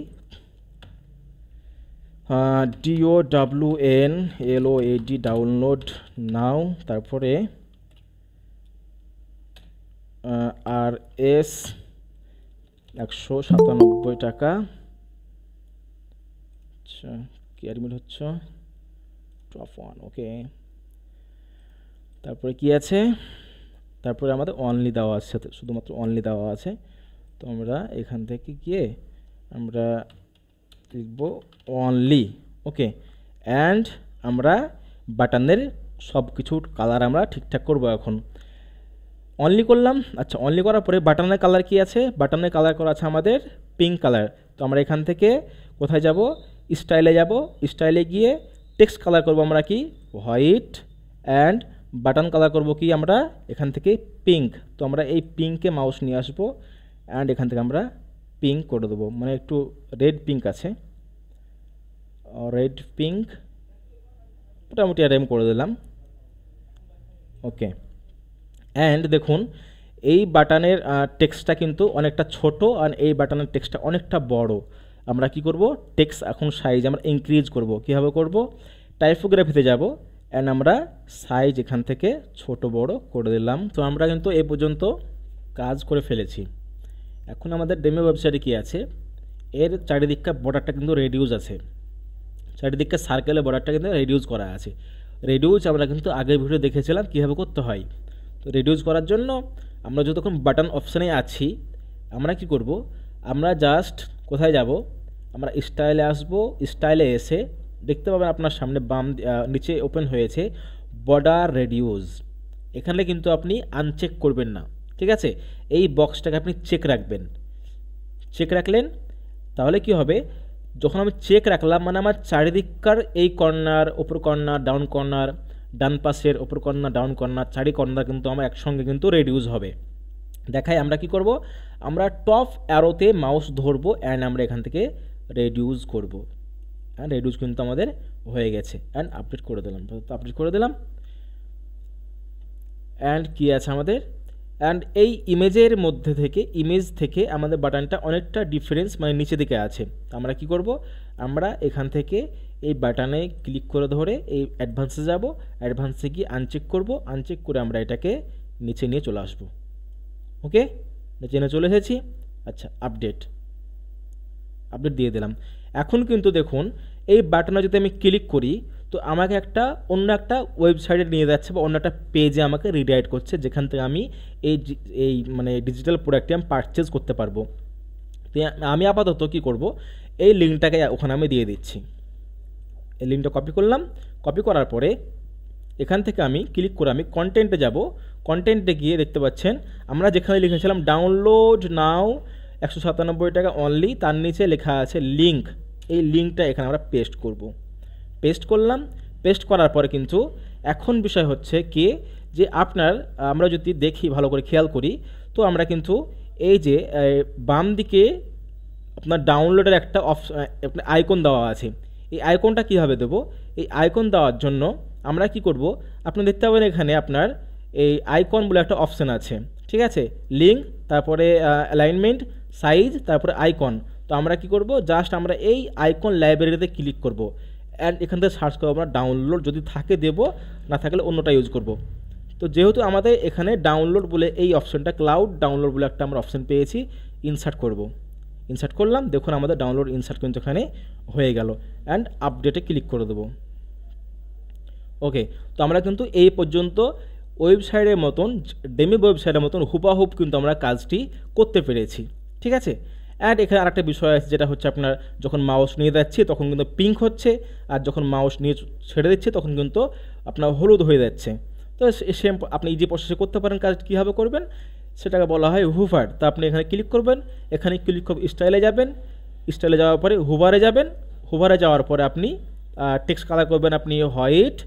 A: DOWNLOAD ডাউনলোড নাও, তারপরে RS 197 টাকা। আচ্ছা, কি অ্যাডমিট হচ্ছে টপ 1, ওকে। তারপরে কি আছে, তারপরে আমাদের অনলি দেওয়া আছে, শুধুমাত্র অনলি দেওয়া আছে। তো আমরা এখান থেকে গিয়ে আমরা লিখব অনলি, ওকে। অ্যান্ড আমরা বাটনের সব কিছুর কালার আমরা ঠিকঠাক করব। এখন অনলি করলাম। আচ্ছা, অনলি করার পরে বাটনের কালার কি আছে, বাটনের কালার করা আছে আমাদের পিঙ্ক কালার। তো আমরা এখান থেকে কোথায় যাব, স্টাইলে যাব। স্টাইলে গিয়ে টেক্সট কালার করব আমরা কি হোয়াইট, অ্যান্ড বাটন কালার করব কি আমরা এখান থেকে পিঙ্ক। তো আমরা এই পিঙ্কে মাউস নিয়ে আসবো, অ্যান্ড এখান থেকে আমরা পিঙ্ক করে দেবো, মানে একটু রেড পিঙ্ক আছে, রেড পিঙ্ক মোটামুটি আর করে দিলাম, ওকে। অ্যান্ড দেখুন এই বাটনের টেক্সটটা কিন্তু অনেকটা ছোট, আর এই বাটনের টেক্সটটা অনেকটা বড়। আমরা কি করব, টেক্সট এখন সাইজ আমরা ইনক্রিজ করব। কীভাবে করব, টাইপোগ্রাফিতে যাব, অ্যান্ড আমরা সাইজ এখান থেকে ছোট বড় করে দিলাম। তো আমরা কিন্তু এ পর্যন্ত কাজ করে ফেলেছি। এখন আমাদের ডেমো ওয়েবসাইটে কী আছে, এর চারিদিকটা বর্ডারটা কিন্তু রেডিউস আছে, চারিদিকটা সার্কেলের বর্ডারটা কিন্তু রেডিউস করা আছে। রেডিউস আমরা কিন্তু আগের ভিডিও দেখেছিলাম কীভাবে করতে হয়। তো রেডিউস করার জন্য আমরা যতক্ষণ বাটন অপশানে আছি, আমরা কি করব, আমরা জাস্ট কোথায় যাব, আমরা স্টাইলে আসব। স্টাইলে এসে দেখতে পাবেন আপনার সামনে বাম নিচে ওপেন হয়েছে বর্ডার রেডিউস। এখানে কিন্তু আপনি আনচেক করবেন না, ঠিক আছে? এই বক্সটাকে আপনি চেক রাখবেন। চেক রাখলেন তাহলে কি হবে, যখন আমি চেক রাখলাম মানে আমার চারিদিককার এই কর্নার, ওপর কর্নার, ডাউন কর্নার, ডান পাশের ওপর কর্নার, ডাউন কর্নার, চারি কর্নার কিন্তু আমার একসঙ্গে কিন্তু রেডিউস হবে। দেখাই আমরা কি করব, আমরা টপ অ্যারোতে মাউস ধরবো, অ্যান্ড আমরা এখান থেকে রেডিউস করব। অ্যান্ড রেডিউস কিন্তু আমাদের হয়ে গেছে, অ্যান্ড আপডেট করে দিলাম। তো আপডেট করে দিলাম, অ্যান্ড কী আছে আমাদের, অ্যান্ড এই ইমেজের মধ্যে থেকে ইমেজ থেকে আমাদের বাটনটা অনেকটা ডিফারেন্স মানে নিচে দিকে আছে। আমরা কি করব, আমরা এখান থেকে এই বাটনে ক্লিক করে ধরে এই অ্যাডভান্সে যাব, অ্যাডভান্সে গিয়ে আনচেক করব, আনচেক করে আমরা এটাকে নিচে নিয়ে চলে আসব। ওকে, নিচে নিয়ে চলে এসেছি। আচ্ছা, আপডেট দিয়ে দিলাম। এখন কিন্তু দেখুন এই বাটনে যদি আমি ক্লিক করি তো আমাকে অন্য একটা ওয়েবসাইটে নিয়ে যাচ্ছে, বা অন্য একটা পেজে আমাকে রিডাইরেক্ট করছে, যেখান থেকে আমি এই মানে ডিজিটাল প্রোডাক্টটি আমি পারচেজ করতে পারবো। তো আমি আপাতত কী করব, এই লিঙ্কটাকে ওখানে আমি দিয়ে দিচ্ছি। এই লিঙ্কটা কপি করলাম। কপি করার পরে এখান থেকে আমি ক্লিক করে আমি কন্টেন্টে যাব। কন্টেন্টে গিয়ে দেখতে পাচ্ছেন আমরা যেখানে লিখেছিলাম ডাউনলোড নাও 197 টাকা অনলি, তার নিচে লেখা আছে লিঙ্ক। এই লিঙ্কটা এখানে আমরা পেস্ট করব। পেস্ট করলাম। পেস্ট করার পরে কিন্তু এখন বিষয় হচ্ছে কি যে আমরা যদি দেখি ভালো করে খেয়াল করি, তো আমরা কিন্তু এই যে বাম দিকে আপনার ডাউনলোডের একটা আইকন দেওয়া আছে। এই আইকনটা কীভাবে দেবো? এই আইকন দেওয়ার জন্য আমরা কি করব, আপনি দেখতে পাবেন এখানে আপনার এই আইকন বলে একটা অপশান আছে, ঠিক আছে? লিঙ্ক, তারপরে অ্যালাইনমেন্ট, সাইজ, তারপরে আইকন। তো আমরা কি করব, জাস্ট আমরা এই আইকন লাইব্রেরিতে ক্লিক করব অ্যান্ড এখান থেকে সার্চ করবো আমরা ডাউনলোড, যদি থাকে দেব, না থাকলে অন্যটা ইউজ করব। তো যেহেতু আমাদের এখানে ডাউনলোড বলে এই অপশানটা, ক্লাউড ডাউনলোড বলে একটা আমরা অপশান পেয়েছি, ইনসার্ট করব। ইনসার্ট করলাম, দেখুন আমাদের ডাউনলোড ইনসার্ট কিন্তু এখানে হয়ে গেল অ্যান্ড আপডেটে ক্লিক করে দেবো। ওকে, তো আমরা কিন্তু এই পর্যন্ত ওয়েবসাইটের মতন, ডেমি ওয়েবসাইটের মতন হুবাহুব কিন্তু আমরা কাজটি করতে পেরেছি, ঠিক আছে? অ্যান্ড এখানে আরেকটা বিষয় আছে, যেটা হচ্ছে আপনার যখন মাউস নিয়ে যাচ্ছি তখন কিন্তু পিঙ্ক হচ্ছে, আর যখন মাউস নিয়ে ছেড়ে দিচ্ছে তখন কিন্তু আপনার হলুদ হয়ে যাচ্ছে। তো সেম আপনি ইজি প্রসেসে করতে পারেন। কাজ কীভাবে করবেন সেটাকে বলা হয় হুভার। তো আপনি এখানে ক্লিক করবেন, এখানে ক্লিক করে স্টাইলে যাবেন, স্টাইলে যাওয়ার পরে হুভারে যাবেন, হুভারে যাওয়ার পরে আপনি টেক্সট কালার করবেন আপনি হোয়াইট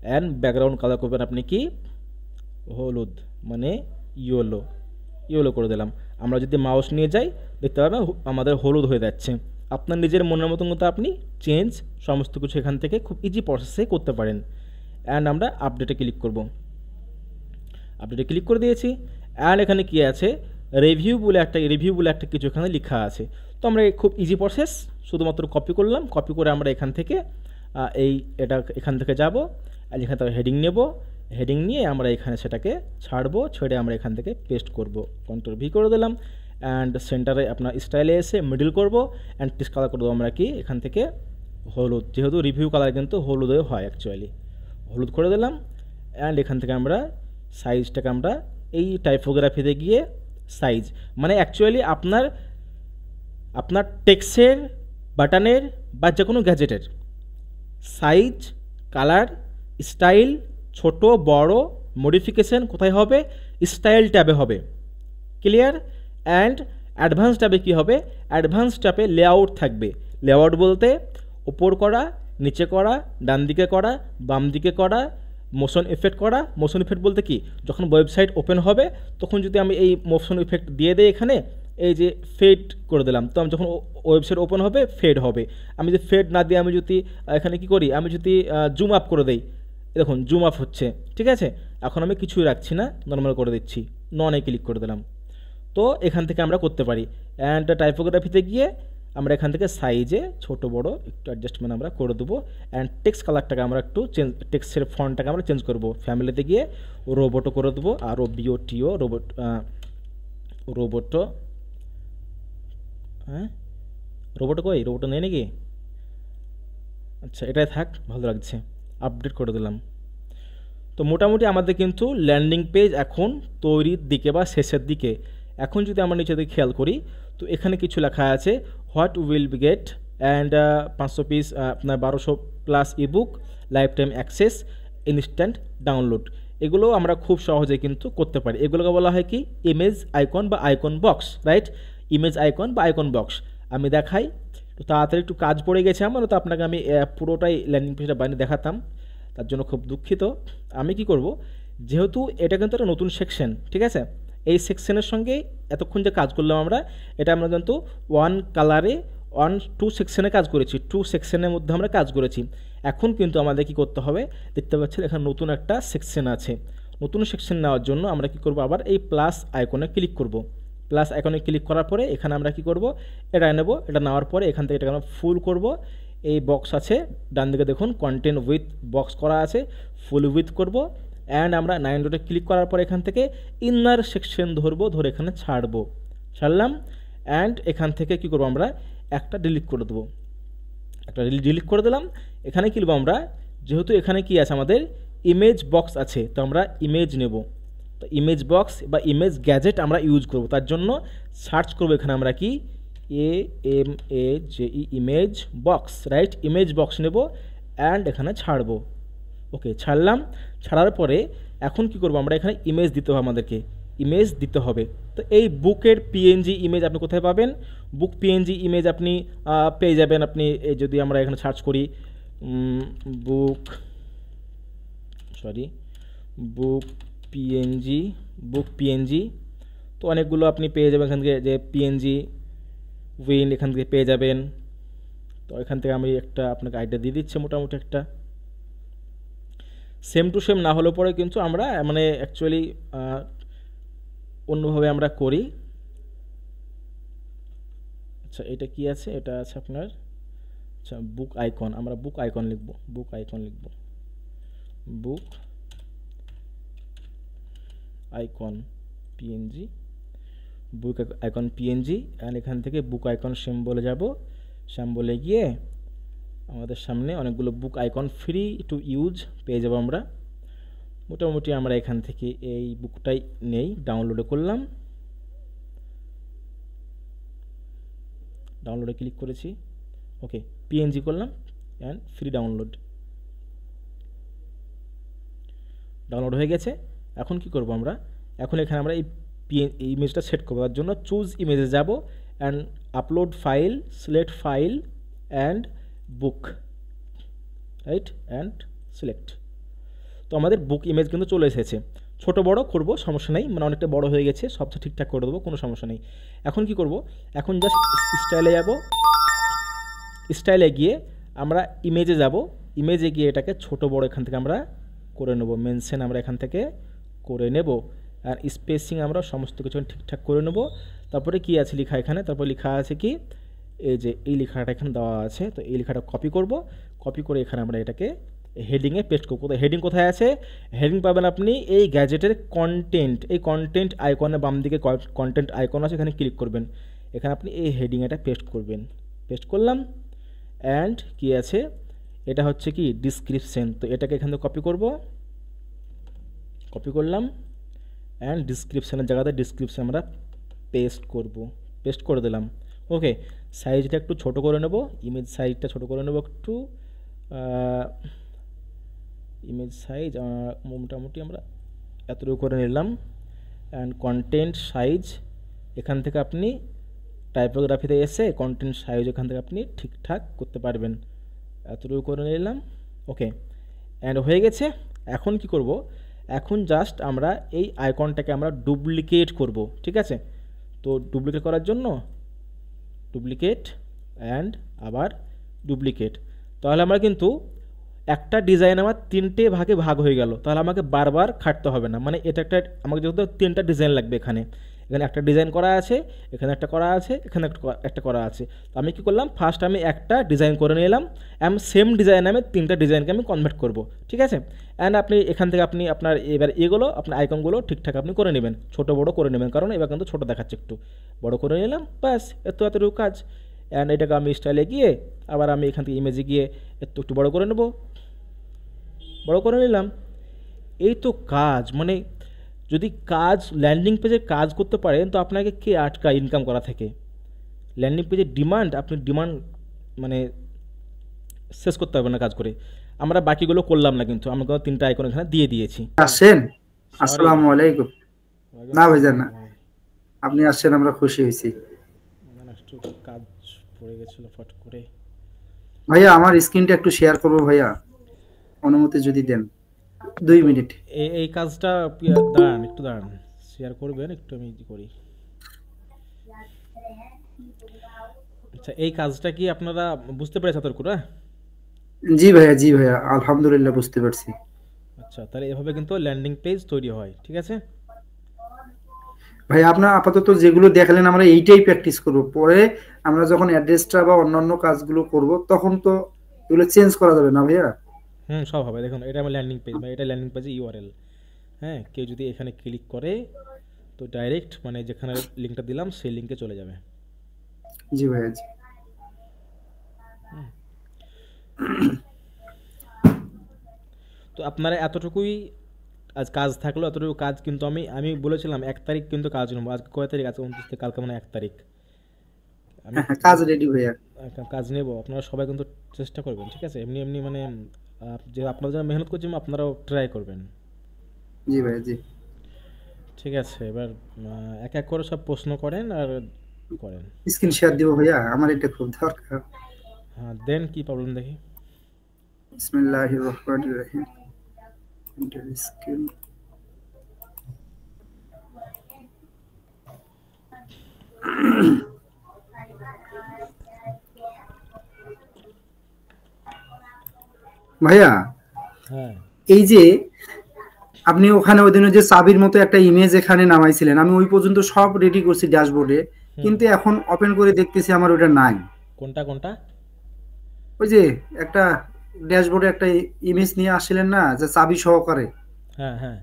A: অ্যান্ড ব্যাকগ্রাউন্ড কালার করবেন আপনি কি হলুদ, মানে ইয়েলো করে দিলাম। আমরা যদি মাউস নিয়ে যাই দেখতে পাবেন আমাদের হলুদ হয়ে যাচ্ছে। আপনার নিজের মনের মতো আপনি চেঞ্জ সমস্ত কিছু এখান থেকে খুব ইজি প্রসেসে করতে পারেন। অ্যান্ড আমরা আপডেটে ক্লিক করব। আপডেটে ক্লিক করে দিয়েছি। অ্যান্ড এখানে কি আছে, রিভিউ বলে একটা কিছু এখানে লেখা আছে। তো আমরা খুব ইজি প্রসেস, শুধুমাত্র কপি করলাম, কপি করে আমরা এখান থেকে এখান থেকে যাব, আর এখান থেকে হেডিং নেব, হেডিং নিয়ে আমরা এখানে সেটাকে ছাড়বো, ছেড়ে আমরা এখান থেকে পেস্ট করব। কন্ট্রোল ভি করে দিলাম অ্যান্ড সেন্টারে আপনার স্টাইলে এসে মিডল করব অ্যান্ড টেক্সট কালার করে দেবো আমরা কি এখান থেকে হলুদ, যেহেতু রিভিউ কালার কিন্তু হলুদে হয় অ্যাকচুয়ালি, হলুদ করে দিলাম। অ্যান্ড এখান থেকে আমরা সাইজটাকে আমরা এই টাইপোগ্রাফিতে গিয়ে সাইজ, মানে অ্যাকচুয়ালি আপনার টেক্সটের, বাটনের বা যে কোনো গ্যাজেটের সাইজ, কালার, স্টাইল, ছোট বড় মডিফিকেশন কোথায় হবে? স্টাইল ট্যাবে হবে। ক্লিয়ার? অ্যান্ড অ্যাডভান্স ট্যাবে কী হবে? অ্যাডভান্স ট্যাবে লেআউট থাকবে। লেআউট বলতে ওপর করা, নিচে করা, ডান দিকে করা, বাম দিকে করা, মোশন এফেক্ট করা। মোশন এফেক্ট বলতে কি, যখন ওয়েবসাইট ওপেন হবে তখন যদি আমি এই মোশন এফেক্ট দিয়ে দিই, এখানে এই যে ফেড করে দিলাম, তো আমি যখন ওয়েবসাইট ওপেন হবে ফেড হবে। আমি যদি ফেড না দিয়ে আমি যদি এখানে কি করি, আমি যদি জুম আপ করে দিই, দেখুন জুম আপ হচ্ছে, ঠিক আছে? এখন আমি কিছুই রাখছি না, নর্মাল করে দিচ্ছি, ননে ক্লিক করে দিলাম। তো এখান থেকে আমরা করতে পারি। অ্যান্ড টাইপোগ্রাফিতে গিয়ে আমরা এখান থেকে সাইজে ছোট বড় একটু অ্যাডজাস্টমেন্ট আমরা করে দেবো। অ্যান্ড টেক্সট কালারটাকে আমরা একটু টেক্সটের ফন্টটাকে আমরা চেঞ্জ করবো। ফ্যামিলিতে গিয়ে রোবটও করে দেবো, আর বিওটিও রোবটও, হ্যাঁ রোবটও কই, রোবটও নেই নাকি? আচ্ছা এটাই থাক, ভালো লাগছে, আপডেট করে দিলাম। তো মোটামুটি আমাদের কিন্তু ল্যান্ডিং পেজ এখন তৈরির দিকে বা শেষের দিকে। এখন যদি আমরা নিচে দিকে খেয়াল করি, তো এখানে কিছু লেখা আছে, what will be get and 500 piece আপনার 1200 plus ebook, life time access, instant download. এগুলো আমরা খুব সহজে কিন্তু করতে পারি। এগুলোকে বলা হয় কি ইমেজ আইকন বা icon box, right? Image icon বা আইকন বক্স। আমি দেখাই, তো তাড়াতাড়ি একটু কাজ পড়ে গেছে আমার, তো আপনাকে আমি পুরোটাই ল্যান্ডিং পেজটা বানিয়ে দেখাতাম, তার জন্য খুব দুঃখিত। আমি কি করব, যেহেতু এটা কিন্তু একটা নতুন সেকশন, ঠিক আছে? এই সেকশনের সঙ্গে এতক্ষণ যে কাজ করলাম আমরা, এটা আমরা কিন্তু 1 কালারে 2 সেকশনে কাজ করেছি, 2 সেকশনের মধ্যে আমরা কাজ করেছি। এখন কিন্তু আমাদের কি করতে হবে, দেখতে পাচ্ছেন এখানে নতুন একটা সেকশন আছে। নতুন সেকশন নেওয়ার জন্য আমরা কি করব, আবার এই প্লাস আইকনে ক্লিক করব। প্লাস আইকনে ক্লিক করার পরে এখানে আমরা কি করব, এটা নেব। এটা নেওয়ার পরে এখান থেকে এটাকে আমরা ফুল করব। এই বক্স আছে ডান দিকে দেখুন, কন্টেন্ট উইথ বক্স করা আছে, ফুল উইথ করব। অ্যান্ড আমরা 9 ডটে ক্লিক করার পর এখান থেকে ইনার সেকশন ধরবো, ধরে এখানে ছাড়লাম। অ্যান্ড এখান থেকে কি করব, আমরা একটা ডিলিট করে দেবো, একটা ডিলিট করে দিলাম। এখানে কি নেব আমরা, যেহেতু এখানে কি আছে আমাদের ইমেজ বক্স আছে, তো আমরা ইমেজ নেব। তো ইমেজ বক্স বা ইমেজ গ্যাজেট আমরা ইউজ করব, তার জন্য সার্চ করব এখানে আমরা কি AMAGE image box, right? Image box নেব অ্যান্ড এখানে ছাড়বো। ওকে, ছাড়লাম। ছাড়ার পরে এখন কি করব, আমরা এখানে ইমেজ দিতে হবে, আমাদেরকে ইমেজ দিতে হবে। তো এই বুকের PNG ইমেজ আপনি কোথায় পাবেন? বুক PNG ইমেজ আপনি পেয়ে যাবেন। আপনি যদি আমরা এখানে সার্চ করি বুক, সরি বুক পিএনজি। তো অনেকগুলো আপনি পেয়ে যাবেন এখান থেকে, যে পিএনজি উইন এখান থেকে পেয়ে যাবেন। তো এখান থেকে আমি একটা আপনাকে আইডিয়া দিয়ে দিচ্ছি মোটামুটি একটা। সেম টু সেম না হলেও পরে কিন্তু আমরা মানে অ্যাকচুয়ালি অন্যভাবে আমরা করি। আচ্ছা এটা কি আছে, এটা আছে আপনার, আচ্ছা বুক আইকন, আমরা বুক আইকন লিখব, book icon PNG, book icon PNG. And এখান থেকে বুক আইকন সিম্বলে যাব, সিম্বলে গিয়ে আমাদের সামনে অনেকগুলো বুক আইকন ফ্রি টু ইউজ পেয়ে যাব আমরা। মোটামুটি আমরা এখান থেকে এই বুকটাই নেই, ডাউনলোডে করলাম, ডাউনলোডে ক্লিক করেছি, ওকে পিএনজি করলাম অ্যান্ড ফ্রি ডাউনলোড হয়ে গেছে। এখন কি করব আমরা, এখন এখানে আমরা এই ইমেজটা সেট করবো। তার জন্য চুজ ইমেজে যাব and upload file, select file and book, right, and select. তো আমাদের বুক ইমেজ কিন্তু চলে এসেছে। ছোট বড় করব সমস্যা নেই, মানে অনেকটা বড় হয়ে গেছে, সবটা ঠিকঠাক করে দেবো, কোনো সমস্যা নেই। এখন কি করব, এখন জাস্ট স্টাইলে যাব, স্টাইলে গিয়ে আমরা ইমেজে যাব, ইমেজে গিয়ে এটাকে ছোট বড় এখান থেকে আমরা করে নেব, মেনশন আমরা এখান থেকে করে নেব, আর স্পেসিং আমরা সমস্ত কিছু ঠিকঠাক করে নেব। তারপরে কি আছে লেখা এখানে, তারপর লেখা আছে কি, এই যে এই লেখাটা এখানে দেওয়া আছে, তো এই লেখাটা কপি করব, কপি করে এখানে আমরা এটাকে হেডিংয়ে পেস্ট করব। তো হেডিং কোথায় আছে, হেডিং পাবেন আপনি এই গ্যাজেটের কন্টেন্ট, এই কন্টেন্ট আইকনের বাম দিকে কন্টেন্ট আইকন আছে, এখানে ক্লিক করবেন, এখানে আপনি এই হেডিং এটা পেস্ট করবেন। পেস্ট করলাম অ্যান্ড কি আছে, এটা হচ্ছে কি ডিসক্রিপশন, তো এটাকে এখান থেকে কপি করব, কপি করলাম অ্যান্ড ডিসক্রিপশানের জায়গাতে ডিসক্রিপশান আমরা পেস্ট করব, পেস্ট করে দিলাম। ওকে সাইজটা একটু ছোট করে নেব, ইমেজ সাইজটা ছোট করে নেব একটু, ইমেজ সাইজ মোটামুটি আমরা এতটুকু করে নিলাম। অ্যান্ড কন্টেন্ট সাইজ এখান থেকে আপনি টাইপোগ্রাফিতে এসে কন্টেন্ট সাইজ এখান থেকে আপনি ঠিকঠাক করতে পারবেন, এতটুকু করে নিলাম। ওকে অ্যান্ড হয়ে গেছে। এখন কি করব, এখন জাস্ট আমরা এই আইকনটাকে আমরা ডুপ্লিকেট করব, ঠিক আছে। তো ডুপ্লিকেট করার জন্য ডুপ্লিকেট অ্যান্ড আবার ডুপ্লিকেট, তাহলে আমরা কিন্তু একটা ডিজাইন আমার তিনটে ভাগে ভাগ হয়ে গেল, তাহলে আমাকে বারবার খাটতে হবে না। মানে এটা একটা আমাকে যেহেতু তিনটা ডিজাইন লাগবে, এখানে একটা ডিজাইন করা আছে, এখানে একটা করা আছে, এখানে একটা করা আছে। তো আমি কী করলাম, ফার্স্ট আমি একটা ডিজাইন করে নিলাম, সেম ডিজাইন আমি তিনটা ডিজাইনকে আমি কনভার্ট করব, ঠিক আছে। অ্যান্ড আপনি এখান থেকে আপনি আপনার এবার এগুলো আপনার আইকনগুলো ঠিকঠাক আপনি করে নেবেন, ছোটো বড়ো করে নেবেন, কারণ এবার কিন্তু ছোটো দেখাচ্ছে, একটু বড়ো করে নিলাম, ব্যাস এতটুকু কাজ। অ্যান্ড এটাকে আমি স্টাইলে গিয়ে আবার আমি এখান থেকে ইমেজে গিয়ে একটু বড়ো করে নেব, বড়ো করে নিলাম। এই তো কাজ, মানে যদি কাজ ল্যান্ডিং পেজে কাজ করতে পারেন তো আপনাকে কে আটকায় ইনকাম করা থেকে। ল্যান্ডিং পেজের ডিমান্ড, আপনি ডিমান্ড মানে শেষ করতে পারবেন না কাজ করে। আমরা বাকিগুলো করলাম না, কিন্তু আমরা তিনটা আইকন এখানে দিয়ে দিয়েছি।
F: আসেন, আসসালামু আলাইকুম। না ভাইজান না, আপনি আসছেন, আমরা খুশি হয়েছি।
A: একটু কাজ পড়ে গেছিল ফট করে।
F: ভাইয়া আমার স্ক্রিনটা একটু শেয়ার করবো ভাইয়া, অনুমতি যদি দেন 2 মিনিট।
A: এই কাজটা দাঁড়ান, একটু দাঁড়ান, শেয়ার করবেন একটু, আমি করি। আচ্ছা এই কাজটা কি আপনারা বুঝতে পেরেছেন এতটুকু?
F: জি ভাইয়া, জি ভাইয়া, আলহামদুলিল্লাহ বুঝতে পারছি।
A: আচ্ছা তাহলে এভাবে কিন্তু ল্যান্ডিং পেজ তৈরি হয়, ঠিক আছে
F: ভাই। আপনার আপাতত যেগুলো দেখালেন আমরা এইটাই প্র্যাকটিস করব, পরে আমরা যখন অ্যাড্রেসটা বা অন্যান্য কাজগুলো করব তখন তো এগুলো চেঞ্জ করা যাবে না ভাইয়া?
A: সব হবে। দেখুন এটা আমার ল্যান্ডিং পেজ, বা এটা ল্যান্ডিং পেজে ইউআরএল। হ্যাঁ, কেউ যদি এখানে ক্লিক করে তো ডাইরেক্ট মানে যেখানে লিঙ্কটা দিলাম সেই লিঙ্কে চলে যাবে।
F: জি ভাইয়া, জি।
A: তো আপনারা এতটুকুই আজ কাজ থাকলো, এতটুকু কাজ কিন্তু আমি বলেছিলাম 1 তারিখ কিন্তু কাজ নেবো। আজকে কয় তারিখ আছে? 29 তারিখ, কালকে মানে 1 তারিখ আমি
F: কাজ রেডি ভাইয়া,
A: কাজ নেব। আপনারা সবাই কিন্তু চেষ্টা করবেন, ঠিক আছে। এমনি এমনি মানে যে আপনারা যারা মেহনত করছেন আপনারাও ট্রাই করবেন।
F: জি ভাইয়া, জি।
A: ঠিক আছে, এবার এক এক করে সব প্রশ্ন করেন আর করেন।
F: স্ক্রিন শেয়ার দিব ভাইয়া, আমার এটা খুব দরকার।
A: হ্যাঁ দেন, কি প্রবলেম দেখি।
F: বিসমিল্লাহির রহমানির রহিম। Enter skill. ভাইয়া
A: হ্যাঁ
F: এই যে আপনি ওখানে ওই দিন ওই যে চাবির মতো একটা ইমেজ এখানে নামাইছিলেন, আমি ওই পর্যন্ত সব রেডি করছি ড্যাশবোর্ডে, কিন্তু এখন ওপেন করে দেখতেছি আমার ওটা নাই।
A: কোনটা কোনটা?
F: ওই যে একটা ড্যাশবোর্ডে একটা ইমেজ নিয়ে আসছিলেন না, যে চাবি সহকারে,
A: হ্যাঁ হ্যাঁ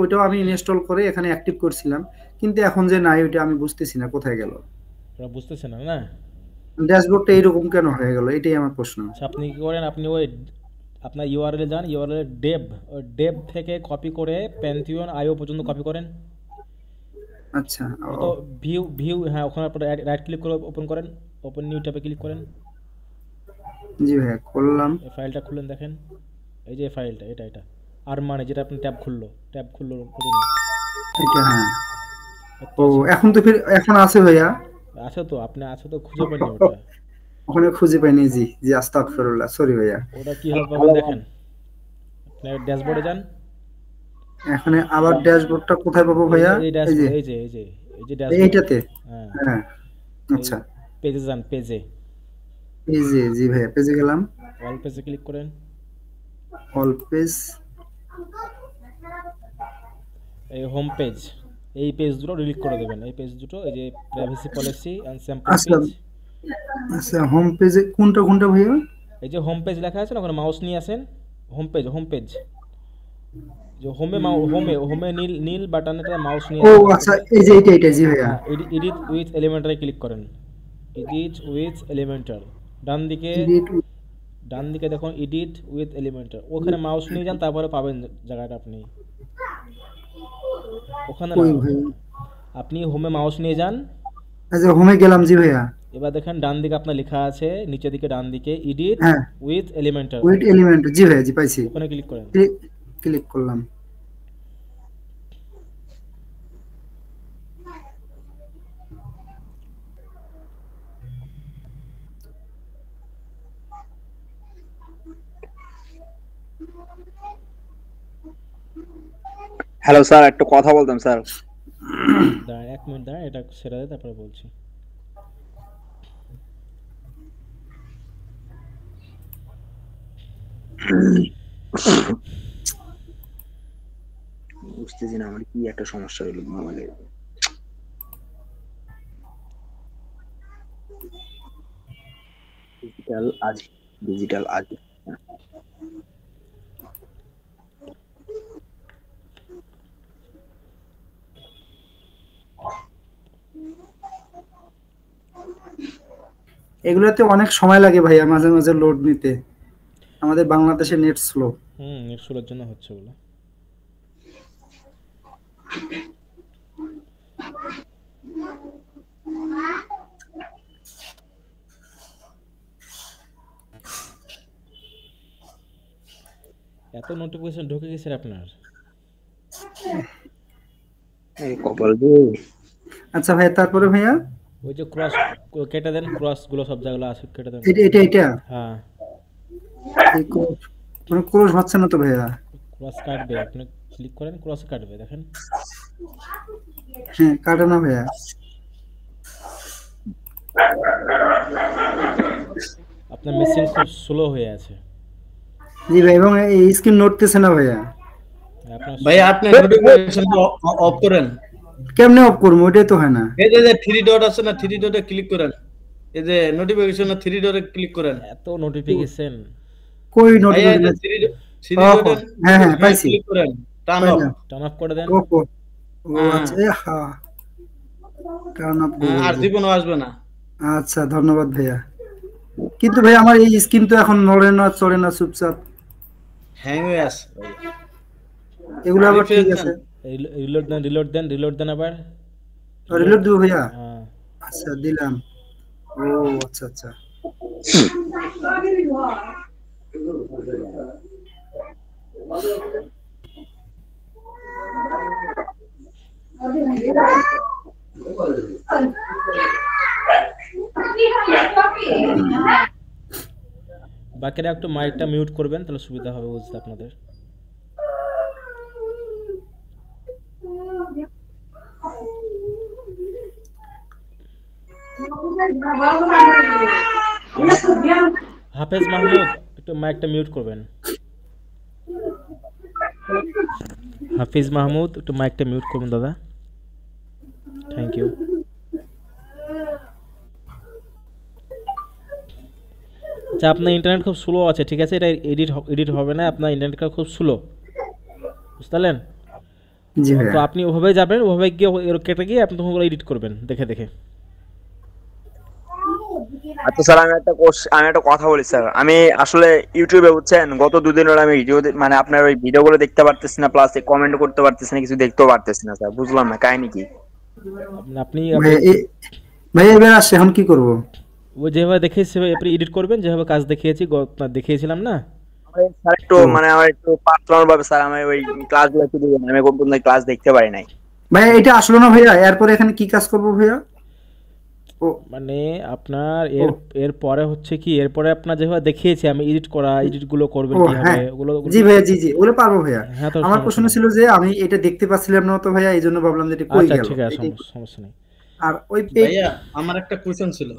F: ওইটাও আমি ইনস্টল করে এখানে অ্যাক্টিভ করছিলাম, কিন্তু এখন যে নাই ওইটা আমি বুঝতেছি না কোথায় গেল।
A: ওরা বুঝতেছে না না?
F: ড্যাশবোর্ডটা এরকম কেন হয়ে গেল, এটাই আমার প্রশ্ন।
A: আচ্ছা আপনি কি করেন, আপনি ওই আপনার ইউআরএল যান, ইউআরএল ডেভ, ওই ডেভ থেকে কপি করে প্যান্থিয়ন আইও পর্যন্ত কপি করেন।
F: আচ্ছা
A: তো ভিউ ভিউ হ্যাঁ, ওখানে আপনার রাইট ক্লিক করে ওপেন করেন, ওপেন নিউ ট্যাবে ক্লিক করেন।
F: জি ভাইয়া করলাম।
A: এই ফাইলটা খুলেন, দেখেন এই যে ফাইলটা, এটা আর মানে যেটা আপনি ট্যাব খুললো করুন।
F: এটা হ্যাঁ, ও এখন তো ফির এখন আছে ভাইয়া,
A: আছে তো, আপনি আছে তো, খুঁজে পাননি ওটা।
F: ওখানে খুঁজে পাইনি। জি জি আস্তাগফিরুল্লাহ, সরি ভাইয়া।
A: ওটা কিভাবে পাবেন দেখেন, আপনি ড্যাশবোর্ডে যান।
F: এখানে আবার ড্যাশবোর্ডটা কোথায় পাবো ভাইয়া?
A: এই
F: এই যে
A: ড্যাশবোর্ড, এই যে ড্যাশবোর্ড,
F: এইটাতে।
A: হ্যাঁ
F: হ্যাঁ আচ্ছা,
A: পেজে যান, পেজে
F: এই যে জি ভাইয়া পেজে গেলাম।
A: অল পেজে ক্লিক করেন।
F: অল পেজ,
A: এই হোম পেজ, এই পেজ দুটো ডিলিট করে দেবেন। এই পেজ দুটো, এই যে প্রাইভেসি পলিসি এন্ড স্যাম্পল
F: আচ্ছা
A: পেজ,
F: আচ্ছা হোম পেজে কোনটা ভাইয়া?
A: এই যে হোম পেজ লেখা আছে না, ওখানে মাউস নিয়ে আসেন। হোম পেজ যে হোমে নীল নীল বাটনেটা মাউস নিয়ে
F: ও
A: আসেন।
F: আচ্ছা, এই যে এটা জি ভাইয়া।
A: হ্যাঁ, এডিট উইথ এলিমেন্টারে ক্লিক করেন। এডিট উইথ এলিমেন্টার, ডান দিকে দেখুন এডিট উইথ এলিমেন্টার, ওখানে মাউস নিয়ে যান, তারপরে পাবেন জায়গাটা আপনি ওখানে না,
F: কই ভাইয়া?
A: আপনি হোমে মাউস নিয়ে যান।
F: আচ্ছা হোমে গেলাম জি ভাইয়া।
A: এবার দেখেন ডান দিকে আপনার লেখা আছে, নিচের দিকে ডান দিকে এডিট
F: হ্যাঁ
A: উইথ এলিমেন্টার,
F: উইথ এলিমেন্ট, জি ভাইয়া জি পাইছি,
A: ওখানে ক্লিক করেন।
F: ক্লিক করলাম।
G: হ্যালো স্যার, একটা কথা বলতাম স্যার।
A: দাঁড়ান 1 মিনিট, দাঁড়ান এটা সেরে দেয় তারপরে বলছি।
G: বুঝতেছি না আমার কি একটা সমস্যা হলো মোবাইলে। ডিজিটাল আজ
F: এগুলোতে অনেক সময় লাগে ভাইয়া, মাঝে মাঝে লোড নিতে, আমাদের বাংলাদেশে নেট স্লো।
A: নেট স্লোর জন্য হচ্ছে ওগুলো। এত নোটিফিকেশন ঢুকে গেছে আপনার?
G: কপাল দিয়ে।
F: আচ্ছা ভাইয়া তারপরে ভাইয়া
A: ওই যে ক্রস কেটে দেন, ক্রস গুলো সব জায়গাগুলো আছে কেটে দেন।
F: এটা
A: হ্যাঁ,
F: এই মানে ক্রস হচ্ছে না তো ভাইয়া।
A: ক্রস কাটবে, আপনি ক্লিক করেন, ক্রস কাটবে, দেখেন।
F: হ্যাঁ কাটে না ভাইয়া।
A: আপনার মেশিন খুব স্লো হয়ে আছে।
F: জি ভাই, এবং এই স্ক্রিন নড়তেছে না ভাইয়া।
A: আপনার
B: ভাইয়া আপনি নোটিফিকেশন অফ করেন।
F: কেমনে অফ করবো, ওইটাই তো হয় না।
B: এই যে 3 ডট আছে না, 3 ডটে ক্লিক করেন। এই যে নোটিফিকেশন 3 ডটে ক্লিক করেন।
A: এত নোটিফিকেশন
F: কই
B: ভাইয়া এই যে
F: নোটিফিকেশন?
B: 3 ডটে
F: হ্যাঁ পাইছি,
B: ক্লিক করেন, টার্ন অফ।
A: টার্ন অফ করে দেন।
F: ও আচ্ছা হ্যাঁ টার্ন অফ।
B: আর জীবনও আসবে না।
F: আচ্ছা ধন্যবাদ ভাইয়া। কিন্তু ভাই আমার এই স্ক্রিন তো এখন নড়ে না, চড়ে না, চুপচাপ
B: হ্যাং হয়ে আছে।
F: এগুলো আবার ঠিক আছে।
A: রিলোড দেন আবার।
F: রিলোড দিব ভাইয়া?
A: হ্যাঁ
F: আচ্ছা দিলাম। ও আচ্ছা আচ্ছা।
A: বাকিরা একটু মাইকটা মিউট করবেন, তাহলে সুবিধা হবে বুঝতে আপনাদের। হাফেজ মাহমুদ একটু মাইকটা মিউট করবেন। হাফিজ মাহমুদ একটু মাইকটা মিউট করুন দাদা, থ্যাংক ইউ। আচ্ছা, আপনার ইন্টারনেট খুব স্লো আছে, ঠিক আছে, এটা এডিট হবে না, আপনার ইন্টারনেটটা খুব স্লো, বুঝতে পারলেন?
F: জি
A: তো
F: ভাইয়া।
A: আপনি ওভাবে যাবেন, ওভাবে গিয়ে কেটে গিয়ে আপনি তখন এডিট করবেন দেখে দেখে।
G: আচ্ছা স্যার, আমি একটা কথা বলি স্যার। আমি আসলে ইউটিউবে বুঝছেন গত দুদিন ধরে আমি ভিডিও মানে আপনার ওই ভিডিওগুলো দেখতে পারতেছি না, প্লাস কমেন্ট করতে পারতেছি না, কিছু দেখতেও পারতেছি না স্যার। বুঝলাম না কাহিনী কি।
A: আপনি
F: ভাইয়া এবার আসছে, এখন কি করব?
A: ও যেভাবে দেখিয়েছি আপনি এডিট করবেন, যেভাবে কাজ দেখিয়েছি দেখিয়েছিলাম না।
G: স্যার একটু মানে আমার একটু পার্সোনাল ভাবে স্যার আমার ওই ক্লাসগুলো একটু দিবেন, আমি কোন ক্লাস দেখতে পারি নাই।
F: ভাইয়া এটা আসলো না ভাইয়া, এরপরে এখানে কি কাজ করব ভাইয়া? ও
A: মানে আপনার এর পরে হচ্ছে কি, এরপরে আপনার যেভাবে দেখিয়েছি আমি এডিটগুলো করবেন
F: ও
A: কিভাবে
F: হ্যাঁ,
A: ওগুলো।
F: জি ভাইয়া, জি ওগুলো পারবো ভাইয়া।
A: হ্যাঁ, তো
F: আমার
A: সমস্যা
F: প্রশ্ন
A: নেই।
F: ছিল যে আমি এটা দেখতে পাচ্ছিলাম না তো ভাইয়া, এই জন্য ভাবলাম যে এটা কই
A: আচ্ছা
F: গেল।
A: ঠিক আছে, সমস্যা নেই।
F: আর ওই
B: ভাইয়া আমার একটা কোশ্চেন ছিল।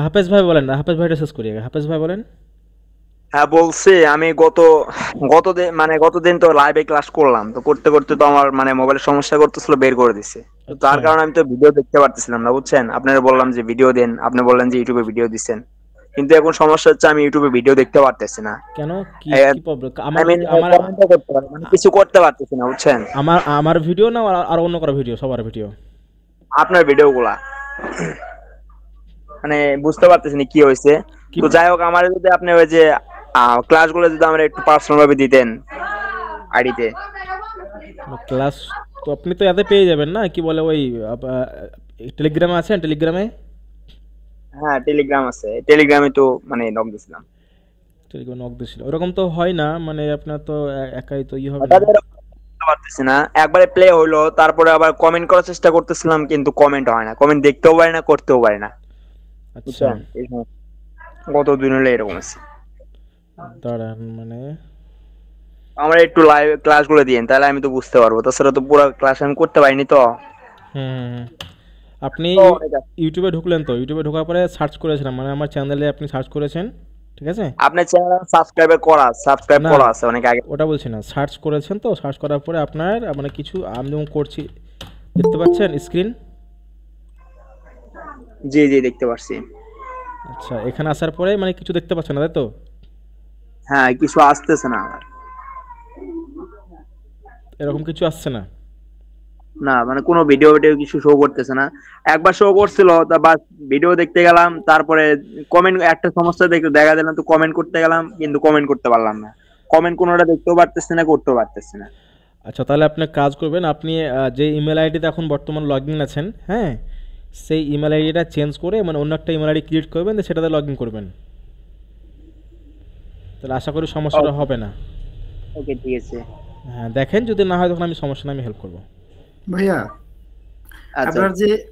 A: হাফেজ ভাই বলেন, হাফেজ ভাইটা শেষ করি আগে। হাফেজ ভাই বলেন।
G: হ্যাঁ বলছি, আমি গতদিন তো লাইভে ক্লাস করলাম, তো করতে করতে তো আমার মানে মোবাইলের সমস্যা করতেছিল, বের করে দিছে। তো তার কারণে আমি তো ভিডিও দেখতে পারতেছিলাম না, বুঝছেন? আপনারা বললাম যে ভিডিও দেন, আপনি বললেন যে ইউটিউবে ভিডিও দিচ্ছেন, কিন্তু এখন সমস্যা হচ্ছে আমি ইউটিউবে ভিডিও দেখতে পারতেছি না।
A: কেন, কি কি প্রবলেম?
G: আমি কমেন্টও করতে পারি, মানে কিছু করতে পারতেছি না, বুঝছেন?
A: আমার ভিডিও না আর অন্য কারো ভিডিও? সবার ভিডিও।
G: আপনার ভিডিওগুলা মানে বুঝতে পারতেছি না কি হয়েছে। তো যাই হোক, আমার যদি আপনি ওই যে ক্লাসগুলো যদি আমরা একটু পার্সোনাল ভাবে দিতেন আইডিতে।
A: ক্লাস তো আপনি তো এতে পেয়ে যাবেন না, কি বলে ওই টেলিগ্রামে আছেন? টেলিগ্রামে?
G: হ্যাঁ টেলিগ্রাম আছে, টেলিগ্রামে তো মানে নক দিছিলাম।
A: টেলিগ্রামে নক দিছিল, ওরকম তো হয় না, মানে আপনার তো একাই তো হবে না।
G: তাদের বুঝতে পারতেছি না, একবারে প্লে হইলো, তারপরে আবার কমেন্ট করার চেষ্টা করতেছিলাম, কিন্তু কমেন্ট হয় না, কমেন্ট দেখতেও পারি না, করতেও পারি না,
A: আচ্ছা
G: বুঝছেন? গত দিন হলে এরকম আছে।
A: দাঁড়ান, মানে
G: আমরা একটু লাইভ ক্লাসগুলো দিয়েন, তাহলে আমি তো বুঝতে পারবো, তাছাড়া তো পুরো ক্লাস আমি করতে পারিনি তো।
A: আপনি ইউটিউবে ঢুকলেন, তো ইউটিউবে ঢোকার পরে সার্চ করেছিলাম, মানে আমার চ্যানেলে আপনি সার্চ করেছেন, ঠিক আছে?
G: আপনার চ্যানেল সাবস্ক্রাইব করা আছে অনেক আগে।
A: ওটা বলছি না, সার্চ করেছেন, তো সার্চ করার পরে আপনার মানে কিছু আমি যেমন করছি দেখতে পাচ্ছেন স্ক্রিন?
G: জি জি দেখতে পাচ্ছি।
A: আচ্ছা, এখানে আসার পরে মানে কিছু দেখতে পাচ্ছেন না, তাই তো?
G: হ্যাঁ কিছু আসতেছে না আমার,
A: এরকম কিছু আসছে না?
G: না মানে কোনো ভিডিও কিছু শো করতেছে না। একবার শো করছিল, তা বাস ভিডিও দেখতে গেলাম, তারপরে কমেন্ট একটা সমস্যা দেখা দিলাম, তো কমেন্ট করতে গেলাম, কিন্তু কমেন্ট করতে পারলাম না, কমেন্ট কোনোটা দেখতেও পারতেছি না, করতেও পারতেছি না।
A: আচ্ছা, তাহলে আপনি কাজ করবেন, আপনি যে ইমেল আইডিতে এখন বর্তমান লগ ইন আছেন, হ্যাঁ, সেই ইমেল আইডিটা চেঞ্জ করে মানে অন্য একটা ইমেল আইডি ক্রিয়েট করবেন, সেটাতে লগ ইন করবেন, তাহলে আশা করি সমস্যাটা হবে না।
G: ওকে ঠিক আছে।
A: হ্যাঁ দেখেন, যদি না হয় তখন আমি সমস্যা না, আমি হেল্প করবো।
F: ভাইয়া
G: আচ্ছা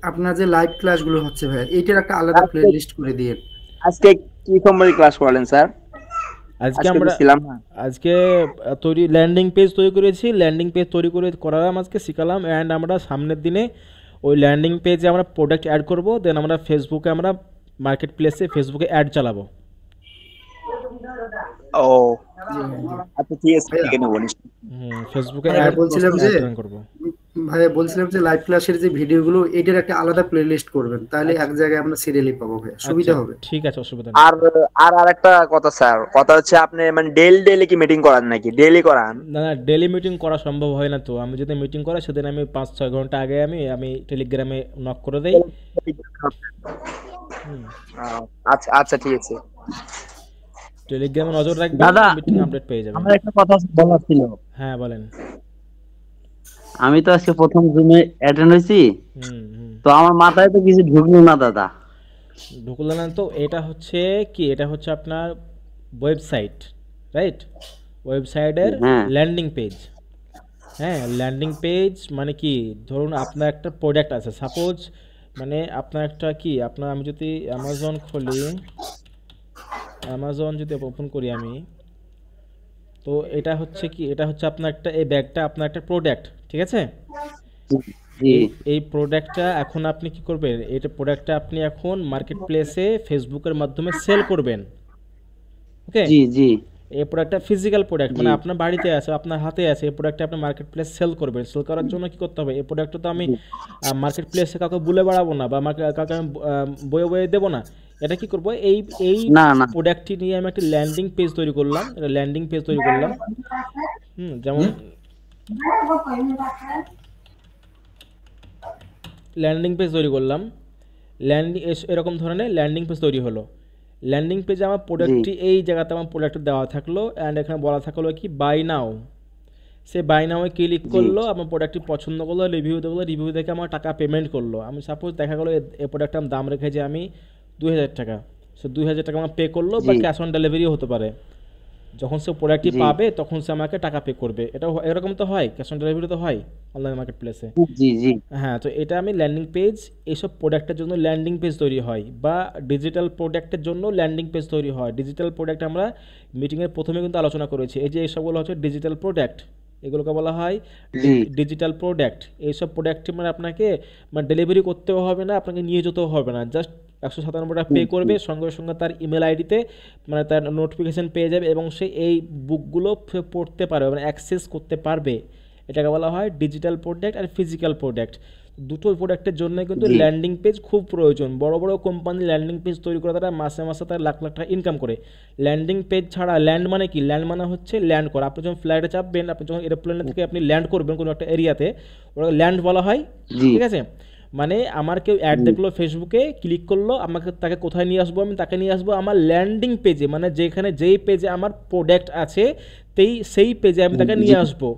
F: আপনার যে লাইভ ক্লাসগুলো হচ্ছে ভাইয়া, এইটার একটা আলাদা প্লে লিস্ট করে দিয়ে।
G: আজকে কি সম্বন্ধে ক্লাস করালেন স্যার?
A: আজকে আমরা
G: ছিলাম না,
A: আজকে ল্যান্ডিং পেজ তৈরি করেছি, ল্যান্ডিং পেজ তৈরি করালাম, আজকে শিখালাম। অ্যান্ড আমরা সামনের দিনে ওই ল্যান্ডিং পেজে আমরা প্রোডাক্ট অ্যাড করব, দেন আমরা ফেসবুকে আমরা মার্কেট প্লেসে ফেসবুকে অ্যাড চালাবো।
G: ও আচ্ছা ঠিক আছে, ঠিক আছে বলিস।
A: ফেসবুকে অ্যাড করব।
F: ভাইয়া বলছিলাম যে লাইভ ক্লাসের যে ভিডিওগুলো, এটার একটা আলাদা প্লে লিস্ট করবেন, তাহলে এক জায়গায় আমরা সিরিয়ালি পাবো ভাইয়া, সুবিধা হবে।
A: ঠিক আছে, অসুবিধা নেই।
G: আর একটা কথা স্যার, কথা হচ্ছে আপনি মানে ডেইলি কি মিটিং করান নাকি? ডেইলি করান?
A: না না, ডেইলি মিটিং করা সম্ভব হয় না, তো আমি যদি মিটিং করা সেদিন আমি 5-6 ঘন্টা আগে আমি টেলিগ্রামে নক করে দেই।
G: আচ্ছা আচ্ছা ঠিক আছে,
A: টেলিগ্রামে নজর রাখবেন, মিটিং আপডেট পেয়ে যাবেন।
C: আমার একটা কথা বলার ছিল।
A: হ্যাঁ বলেন।
C: আমি তো আজকে প্রথম জুমে অ্যাটেন্ড হয়েছি, তো আমার মাথায় তো কিছু ঢুকলো না দাদা।
A: ঢুকলো না তো? এটা হচ্ছে কি, এটা হচ্ছে আপনার ওয়েবসাইট, রাইট? ওয়েবসাইটের ল্যান্ডিং পেজ। হ্যাঁ, ল্যান্ডিং পেজ মানে কি, ধরুন আপনার একটা প্রোডাক্ট আছে, সাপোজ মানে আপনার একটা কি, আপনার আমি যদি অ্যামাজন খুলি, অ্যামাজন যদি ওপেন করি আমি, তো এটা হচ্ছে কি, এটা হচ্ছে আপনার একটা, এই ব্যাগটা আপনার একটা প্রোডাক্ট, ঠিক আছে?
C: জি
A: এই প্রোডাক্টটা এখন আপনি কি করবেন, এটা প্রোডাক্টটা আপনি এখন মার্কেট প্লেসে ফেসবুকের মাধ্যমে সেল করবেন। ওকে,
C: জি জি
A: এই প্রোডাক্টটা ফিজিক্যাল প্রোডাক্ট,
C: জি
A: মানে আপনার বাড়িতে আছে, আপনার হাতে আছে, এই প্রোডাক্টটা আপনি মার্কেট প্লেস সেল করবেন। সেল করার জন্য কি করতে হবে, এই প্রোডাক্টটা তো আমি মার্কেট প্লেসে কাউকে বলে বেড়াবো না, বা কাউকে আমি বয়ে বয়ে দেবো না। এটা কি করবো, এই এই
C: না না
A: প্রোডাক্টটি নিয়ে আমি একটা ল্যান্ডিং পেজ তৈরি করলাম, একটা ল্যান্ডিং পেজ তৈরি করলাম। যেমন ল্যান্ডিং পেজ তৈরি করলাম, এরকম ধরনের ল্যান্ডিং পেজ তৈরি হলো। ল্যান্ডিং পেজে আমার
C: জি
A: প্রোডাক্টটি এই জায়গাতে আমার প্রোডাক্ট দেওয়া থাকলো, অ্যান্ড এখানে বলা থাকলো কি বাই নাও। সে বাই নাওয়ে ক্লিক
C: জি
A: করলো, আমার প্রোডাক্টটি পছন্দ করলো, রিভিউ দেখলো, রিভিউ দেখে আমার টাকা পেমেন্ট করলো। আমি সাপোজ দেখা গেলো এই প্রোডাক্টটার দাম রেখেছি আমি 2000 টাকা, সে 2000 টাকা আমার পে করলো, বা
C: জি
A: ক্যাশ অন ডেলিভারিও হতে পারে। যখন সে প্রোডাক্টটি
C: জি
A: পাবে তখন সে আমাকে টাকা পে করবে। এটা এরকম তো হয়, ক্যাশ অন ডেলিভারি তো হয় অনলাইন মার্কেট প্লেসে।
C: জি জি
A: হ্যাঁ, তো এটা আমি ল্যান্ডিং পেজ, এইসব প্রোডাক্টের জন্য ল্যান্ডিং পেজ তৈরি হয়, বা ডিজিটাল প্রোডাক্টের জন্য ল্যান্ডিং পেজ তৈরি হয়। ডিজিটাল প্রোডাক্ট আমরা মিটিংয়ের প্রথমে কিন্তু আলোচনা করেছি, এই যে এইসবগুলো হচ্ছে ডিজিটাল প্রোডাক্ট, এগুলোকে বলা হয়
C: জি
A: ডিজিটাল প্রোডাক্ট। এইসব প্রোডাক্ট মানে আপনাকে মানে ডেলিভারি করতেও হবে না, আপনাকে নিয়ে যেতেও হবে না, জাস্ট 197 টাকা পে করবে, সঙ্গে সঙ্গে তার ইমেল আইডিতে মানে তার নোটিফিকেশান পেয়ে যাবে, এবং সে এই বুকগুলো পড়তে পারবে, মানে অ্যাক্সেস করতে পারবে। এটাকে বলা হয় ডিজিটাল প্রোডাক্ট আর ফিজিক্যাল প্রোডাক্ট। দুটো প্রোডাক্টের জন্য কিন্তু
C: জি
A: ল্যান্ডিং পেজ খুব প্রয়োজন। বড় বড় কোম্পানি ল্যান্ডিং পেজ তৈরি করে তারা মাসে মাসে তারা লাখ লাখ টাকা ইনকাম করে। ল্যান্ডিং পেজ ছাড়া, ল্যান্ড মানে কি, ল্যান্ড মানে হচ্ছে ল্যান্ড করা। আপনি যখন ফ্লাইটে চাপবেন, আপনি যখন এরোপ্লেন থেকে আপনি ল্যান্ড করবেন কোনো একটা এরিয়াতে, ওটা ল্যান্ড বলা হয়।
C: জি
A: ঠিক আছে, মানে আমার কেউ অ্যাড
C: জি
A: দেখলো ফেসবুকে, ক্লিক করলো, আমাকে তাকে কোথায় নিয়ে আসবো, আমি তাকে নিয়ে আসবো আমার ল্যান্ডিং পেজে, মানে যেখানে যেই পেজে আমার প্রোডাক্ট আছে সেই পেজে আমি তাকে
C: জি
A: নিয়ে আসবো,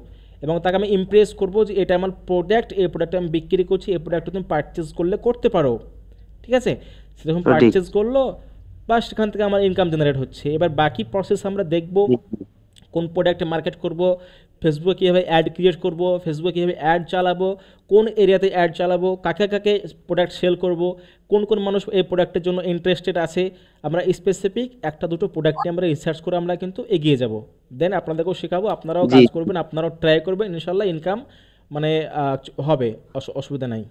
A: এবং তাকে আমি ইমপ্রেস করবো যে এটা আমার প্রোডাক্ট, এই প্রোডাক্টটা আমি বিক্রি করছি, এই প্রোডাক্টটা তুমি পারচেস করলে করতে পারো। ঠিক আছে, সেরকম
C: সঠিক
A: পারচেস করলো, বা সেখান থেকে আমার ইনকাম জেনারেট হচ্ছে। এবার বাকি প্রসেস আমরা দেখবো,
C: জি
A: কোন প্রোডাক্টে মার্কেট করব, ফেসবুকে কীভাবে অ্যাড ক্রিয়েট করব, ফেসবুকে কীভাবে অ্যাড চালাবো, কোন এরিয়াতে অ্যাড চালাবো, কাকে কাকে প্রোডাক্ট সেল করব, কোন কোন মানুষ এই প্রোডাক্টের জন্য ইন্টারেস্টেড আছে। আমরা স্পেসিফিক একটা দুটো প্রোডাক্টে আমরা রিসার্চ করে আমরা কিন্তু এগিয়ে যাব। দেন আপনাদেরকেও শেখাবো, আপনারাও
C: জি
A: কাজ করবেন, আপনারাও ট্রাই করবেন, ইনশাল্লাহ ইনকাম মানে হবে, অসুবিধা নাই।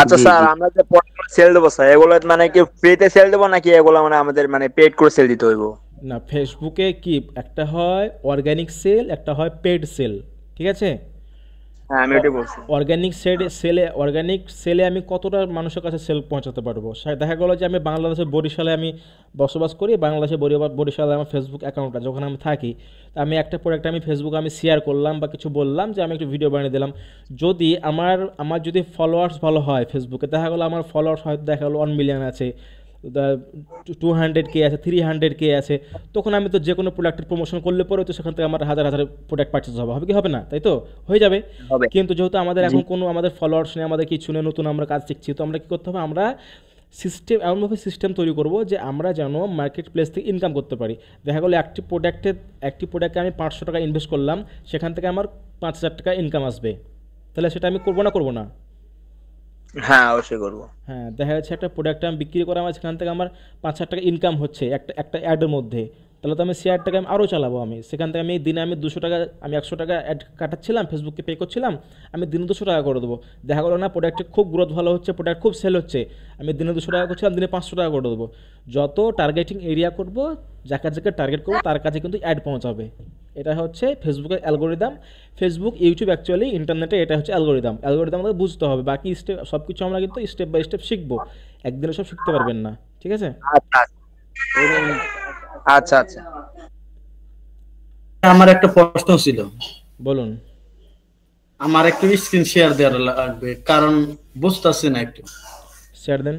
G: আচ্ছা
C: জি
G: স্যার,
C: জি
G: আমরা যে প্রোডাক্ট সেল দেবো স্যার, এগুলো মানে কি ফ্রিতে সেল দেবো, নাকি এগুলো মানে আমাদের মানে পেড করে সেল দিতে হইব?
A: না, ফেসবুকে কি একটা হয় অর্গানিক সেল, একটা হয় পেড সেল। ঠিক আছে,
G: হ্যাঁ আমি ওটাই বলছি।
A: অর্গানিক সেলে আমি কতটা মানুষের কাছে সেল পৌঁছাতে পারবো। দেখা গেলো যে আমি বাংলাদেশের বরিশালে আমি বসবাস করি, বাংলাদেশে বরিশালে আমার ফেসবুক অ্যাকাউন্টটা যখন আমি থাকি, তা আমি একটা প্রোডাক্ট আমি ফেসবুকে আমি শেয়ার করলাম বা কিছু বললাম যে আমি একটু ভিডিও বানিয়ে দিলাম। যদি আমার যদি ফলোয়ার্স ভালো হয় ফেসবুকে, দেখা গেলো আমার ফলোয়ার্স হয়তো দেখা গেলো 1 মিলিয়ন আছে, 200K আছে, 300K আছে, তখন আমি তো যে কোনো প্রোডাক্টের প্রমোশন করলে পরে তো সেখান থেকে আমার হাজার হাজার প্রোডাক্ট পারচেজ হবে কি হবে না, তাই তো হয়ে যাবে।
G: হবে।
A: কিন্তু যেহেতু আমাদের
C: জি
A: এখন কোনো আমাদের ফলোয়ার্স নেই, আমাদের কিছু নেই, নতুন আমরা কাজ শিখছি, তো আমরা কী করতে হবে, আমরা এমনভাবে সিস্টেম তৈরি করব যে আমরা যেন মার্কেট প্লেস থেকে ইনকাম করতে পারি। দেখা গেলো একটি প্রোডাক্টে আমি 500 টাকা ইনভেস্ট করলাম, সেখান থেকে আমার 5000 টাকা ইনকাম আসবে, তাহলে সেটা আমি করবো না?
G: হ্যাঁ অবশ্যই করবো।
A: হ্যাঁ, দেখা যাচ্ছে একটা প্রোডাক্ট আমি বিক্রি করে আমার সেখান থেকে আমার 5,000 টাকা ইনকাম হচ্ছে একটা অ্যাডের মধ্যে, তাহলে তো আমি শেয়ারটাকে আমি আরও চালাবো। আমি সেখান থেকে আমি দিনে আমি 200 টাকা, আমি 100 টাকা অ্যাড কাটাচ্ছিলাম, ফেসবুককে পে করছিলাম, আমি দিনে 200 টাকা করে দেবো। দেখা গেলো না প্রোডাক্টের খুব গ্রোথ ভালো হচ্ছে, প্রোডাক্ট খুব সেল হচ্ছে, আমি দিনে 200 টাকা করছিলাম, দিনে 500 টাকা করে দেবো। যত টার্গেটিং এরিয়া করব, যাকে টার্গেট করবো তার কাছে কিন্তু অ্যাড পৌঁছাবে। এটা হচ্ছে ফেসবুকের অ্যালগোরিদম। ফেসবুক, ইউটিউব, অ্যাকচুয়ালি ইন্টারনেটে এটা হচ্ছে অ্যালগোরিদম আমাদের বুঝতে হবে। বাকি স্টেপ সব কিছু আমরা কিন্তু স্টেপ বাই স্টেপ শিখবো, একদিনে সব শিখতে পারবেন না। ঠিক আছে,
G: আচ্ছা আচ্ছা আচ্ছা।
B: আমার একটা প্রশ্ন ছিল,
A: বলুন।
B: আমার একটু স্ক্রিন শেয়ার দেওয়া লাগবে, কারণ বুঝতেছি না একটু।
A: শেয়ার দেন।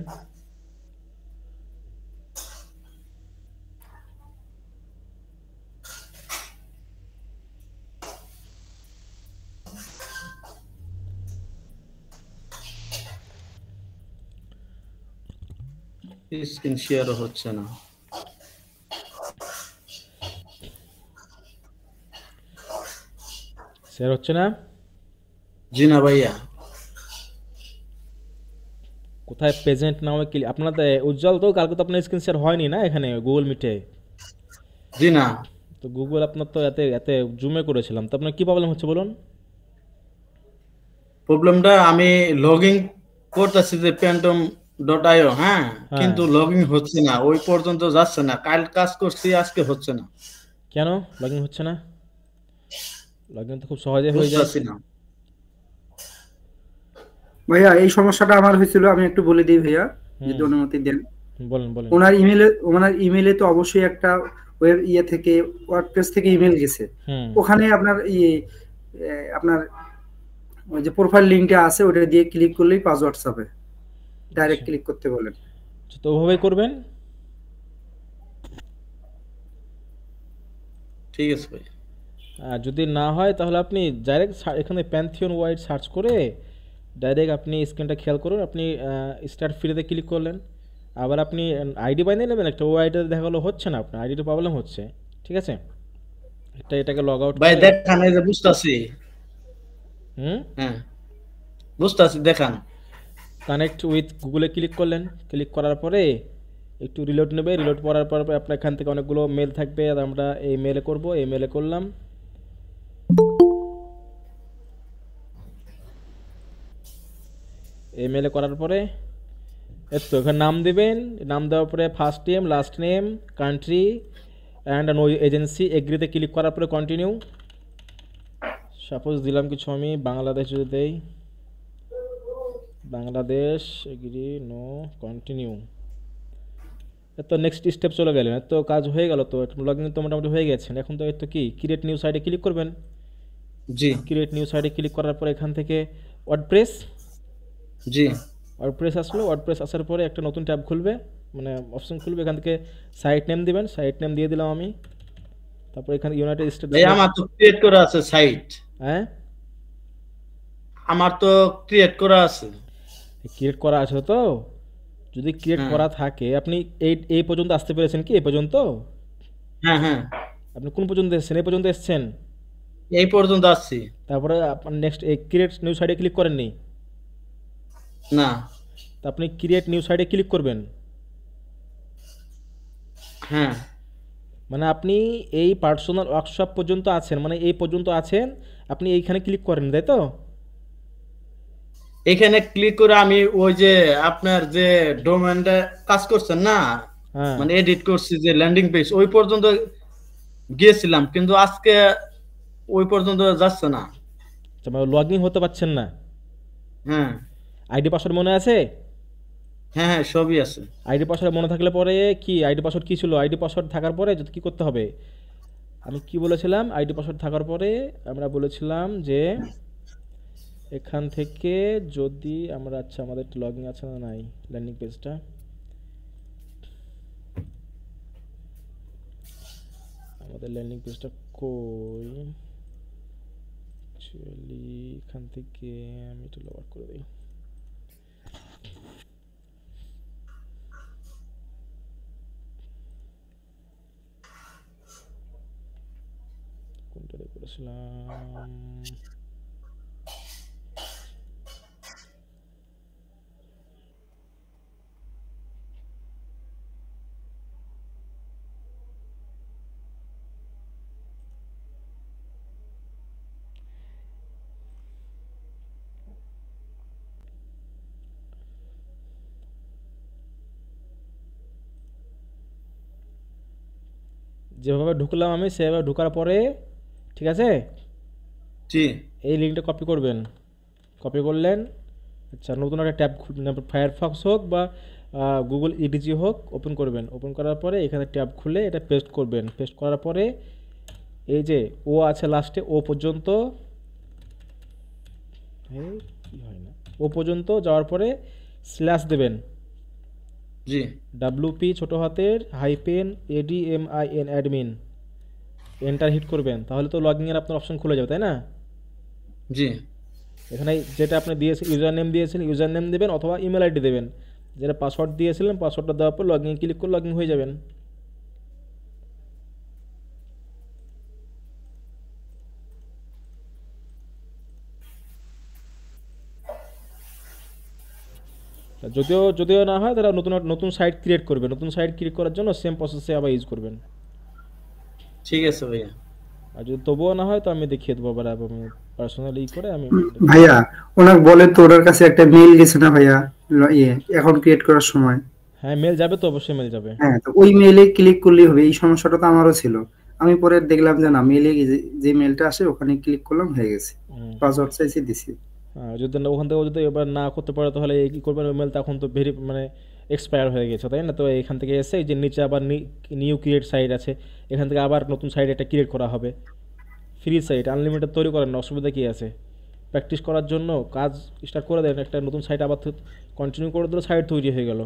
B: স্ক্রিন শেয়ারও হচ্ছে না।
A: শেয়ার হচ্ছে না?
B: জি না ভাইয়া।
A: কোথায় প্রেজেন্ট নাও ক্লিক, আপনার উজ্জ্বল তো কালকে তো আপনার স্ক্রিন শেয়ার হয়নি না এখানে গুগল মিটে?
B: জি না।
A: তো গুগল আপনার তো এতে জুমে করেছিলাম, তো আপনার কী প্রবলেম হচ্ছে বলুন?
B: প্রবলেমটা আমি লগইন করতেছি যে phantom.io, হ্যাঁ, কিন্তু লগইন হচ্ছে না, ওই পর্যন্ত যাচ্ছে না। কাল কাজ করছি, আজকে হচ্ছে না।
A: কেন লগইন হচ্ছে না? লগইন তো খুব সহজে হয়ে যায়।
B: বুঝতেছি না
F: ভাইয়া এই সমস্যাটা আমার হয়েছিল, আমি একটু বলে দিই ভাইয়া যদি অনুমতি দেন।
A: বলেন বলেন।
F: ওনার ইমেলে তো অবশ্যই একটা ওয়েব থেকে ওয়ার্ডপ্রেস থেকে ইমেল গেছে, ওখানে আপনার আপনার ওই যে প্রোফাইল লিংকটা আছে ওটা দিয়ে ক্লিক করলেই পাসওয়ার্ড হবে, ডাইরেক্ট ক্লিক করতে বলেন।
A: তো ওভাবেই করবেন।
B: ঠিক আছে ভাই।
A: আর যদি না হয় তাহলে আপনি ডাইরেক্ট এখানে প্যান্থিয়ন ওয়াইড সার্চ করে ডাইরেক্ট আপনি স্ক্রিনটা খেয়াল করুন, আপনি স্টার্ট ফ্রিতে ক্লিক করলেন, আবার আপনি আইডি বানিয়ে নেবেন একটা, ও আইডিতে দেখা গেলো হচ্ছে না, আপনার আইডিতে প্রবলেম হচ্ছে, ঠিক আছে, এটাকে লগ আউট
B: ভাই দেখান, এই যে বুঝতাছি। হ্যাঁ বুঝতাছি, দেখান।
A: কানেক্ট উইথ গুগলে ক্লিক করলেন, ক্লিক করার পরে একটু রিলোড নেবে, রিলোড করার পর আপনার এখান থেকে অনেকগুলো মেল থাকবে, আর আমরা এই মেলে করব, এই মেলে করলাম। এই মেলে করার পরে তো এখানে নাম দেবেন, নাম দেওয়ার পরে first name, last name, country and no agency, এগ্রিতে ক্লিক করার পরে কন্টিনিউ। সাপোজ দিলাম কিছু আমি বাংলাদেশ যদি দেই, বাংলাদেশ, এগ্রি, নো, কন্টিনিউ। তো নেক্সট স্টেপ চলে গেলেন, তো কাজ হয়ে গেল, তো লগ ইন তো মোটামুটি হয়ে গেছেন। এখন তো কি ক্রিয়েট নিউ সাইটে ক্লিক করবেন।
B: জি,
A: ক্রিয়েট নিউ সাইটে ক্লিক করার পরে এখান থেকে ওয়ার্ডপ্রেস,
B: জি,
A: ওয়ার্ডপ্রেস আসলো, ওয়ার্ডপ্রেস আসার পরে একটা নতুন ট্যাব খুলবে, মানে অপশন খুলবে, এখান থেকে সাইট নেম দিবেন, সাইট নেম দিয়ে দিলাম আমি। তারপর এখানে ইউনাইটেড স্টেটস,
B: ভাই আমার তো ক্রিয়েট করা আছে সাইট।
A: হ্যাঁ
B: আমার তো ক্রিয়েট করা আছে।
A: ক্রিয়েট করা আছে তো, যদি ক্রিয়েট করা থাকে আপনি এই পর্যন্ত আসতে পেরেছেন কি? এই পর্যন্ত?
B: হ্যাঁ হ্যাঁ।
A: আপনি কোন পর্যন্ত এসেছেন? এই পর্যন্ত এসেছেন?
B: এই পর্যন্ত আসছি।
A: তারপরে আপনি নেক্সট এই ক্রিয়েট নিউ সাইটে ক্লিক করেননি?
B: না।
A: তা আপনি ক্রিয়েট নিউ সাইটে ক্লিক করবেন।
B: হ্যাঁ,
A: মানে আপনি এই পার্সোনাল ওয়ার্কশপ পর্যন্ত আছেন, মানে এই পর্যন্ত আছেন, আপনি এইখানে ক্লিক করেন, তাই তো?
B: এখানে ক্লিক করে আমি ওই যে আপনার যে ডোমেইনটা কাজ করছেন না, মানে এডিট করছি যে ল্যান্ডিং পেজ, ওই পর্যন্ত গিয়েছিলাম, কিন্তু আজকে ওই পর্যন্ত যাচ্ছে না।
A: লগ ইন হতে পারছেন না?
B: হ্যাঁ।
A: আইডি পাসওয়ার্ড মনে আছে?
B: হ্যাঁ হ্যাঁ, সবই আছে।
A: আইডি পাসওয়ার্ড মনে থাকলে পরে কি, আইডি পাসওয়ার্ড কি ছিল? আইডি পাসওয়ার্ড থাকার পরে যদি কি করতে হবে, আমি কি বলেছিলাম, আইডি পাসওয়ার্ড থাকার পরে আমরা বলেছিলাম যে এখান থেকে যদি আমরা, আচ্ছা আমাদের লগ ইন আছে না নাই ল্যান্ডিং পেজটা, আমাদের ল্যান্ডিং পেজটা কই, অ্যাকচুয়ালি এখান থেকে আমি একটু লগ আউট করে দিই। কোনটা করেছিলাম, যেভাবে ঢুকলাম আমি সেভাবে ঢোকার পরে, ঠিক আছে,
B: জি,
A: এই লিঙ্কটা কপি করবেন, কপি করলেন, আচ্ছা নতুন একটা ট্যাব ফায়ারফক্স হোক বা গুগল ইডিজি হোক ওপেন করবেন, ওপেন করার পরে এখানে ট্যাব খুলে এটা পেস্ট করবেন, পেস্ট করার পরে এই যে ও আছে লাস্টে, ও পর্যন্ত, কি হয় না, ও পর্যন্ত যাওয়ার পরে স্ল্যাশ দেবেন,
B: জি,
A: ডাব্লিউপি ছোট হাতের hyphen ADMIN admin, enter hit করবেন, তাহলে তো লগইন এর আপনার অপশন খুলে যাবে, তাই না?
B: জি।
A: এখানে যেটা আপনি দিয়েছেন, ইউজার নেম দিয়েছেন, ইউজার নেম দেবেন অথবা ইমেল আইডি দেবেন, যেটা পাসওয়ার্ড দিয়েছিলেন পাসওয়ার্ডটা দেওয়ার পর লগইন ক্লিক করে লগইন হয়ে যাবেন। যদিও না হয় তাহলে নতুন সাইট ক্রিয়েট করবেন, নতুন সাইট ক্রিয়েট করার জন্য সেম প্রসেসে আবার ইউজ করবেন।
B: ঠিক আছে ভাইয়া।
A: আর যদি তবুও না হয় তো আমি দেখিয়ে দেবো আবার পার্সোনালি করে আমি
F: ভাইয়া ওনাকে বলে তো ওনার কাছে একটা মেইল গেছে না ভাইয়া অ্যাকাউন্ট ক্রিয়েট করার সময়?
A: হ্যাঁ মেল যাবে তো, অবশ্যই মেল যাবে।
F: হ্যাঁ, তো ওই মেইলে ক্লিক করলেই হবে। এই সমস্যাটা তো আমারও ছিল। আমি পরে দেখলাম যে না, মেইলে যে মেইলটা আসে ওখানে ক্লিক করলাম, হয়ে গেছে। পাসওয়ার্ড চাইছে, দিছি।
A: যদি না ওখান থেকে যদি এবার না করতে পারে তাহলে কি করবেন, ওই মেলটা এখন তো মানে এক্সপায়ার হয়ে গেছে, তাই না? তো এখান থেকে এসে এই যে নিচে আবার নিউ ক্রিয়েট সাইট আছে, এখান থেকে আবার নতুন সাইট একটা ক্রিয়েট করা হবে। ফ্রি সাইট আনলিমিটেড তৈরি করেন না, অসুবিধা কী আছে? প্র্যাকটিস করার জন্য কাজ স্টার্ট করে দেন, একটা নতুন সাইট আবার কন্টিনিউ করে দিলে সাইট তৈরি হয়ে গেল।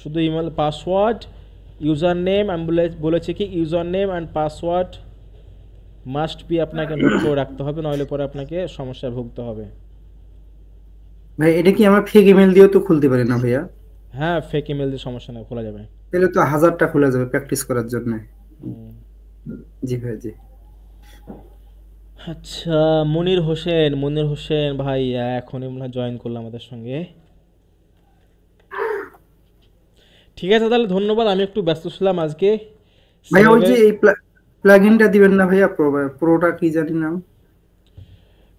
A: শুধু ইমেল, পাসওয়ার্ড, ইউজার নেম, আমি বলেছি কি user name and password must be আপনাকে নোট করে রাখতে হবে, নইলে পরে আপনাকে সমস্যায় ভুগতে হবে।
F: ভাই এটা কি আমার ফেক ইমেল দিয়েও তো খুলতে পারি না ভাইয়া?
A: হ্যাঁ ফেক ইমেল দিয়ে সমস্যা নেই, খোলা যাবে।
F: তাহলে তো 1000টা খোলা যাবে প্র্যাকটিস করার জন্য। জি ভাই, জি।
A: আচ্ছা, মনির হোসেন ভাই এখনই মনে হয় জয়েন করলো আমাদের সঙ্গে। ঠিক আছে তাহলে, ধন্যবাদ। আমি একটু ব্যস্ত ছিলাম আজকে।
F: ভাইয়া ওই যে এই প্লাগইনটা দিবেন না ভাইয়া? প্রোটা কি জানি নাম?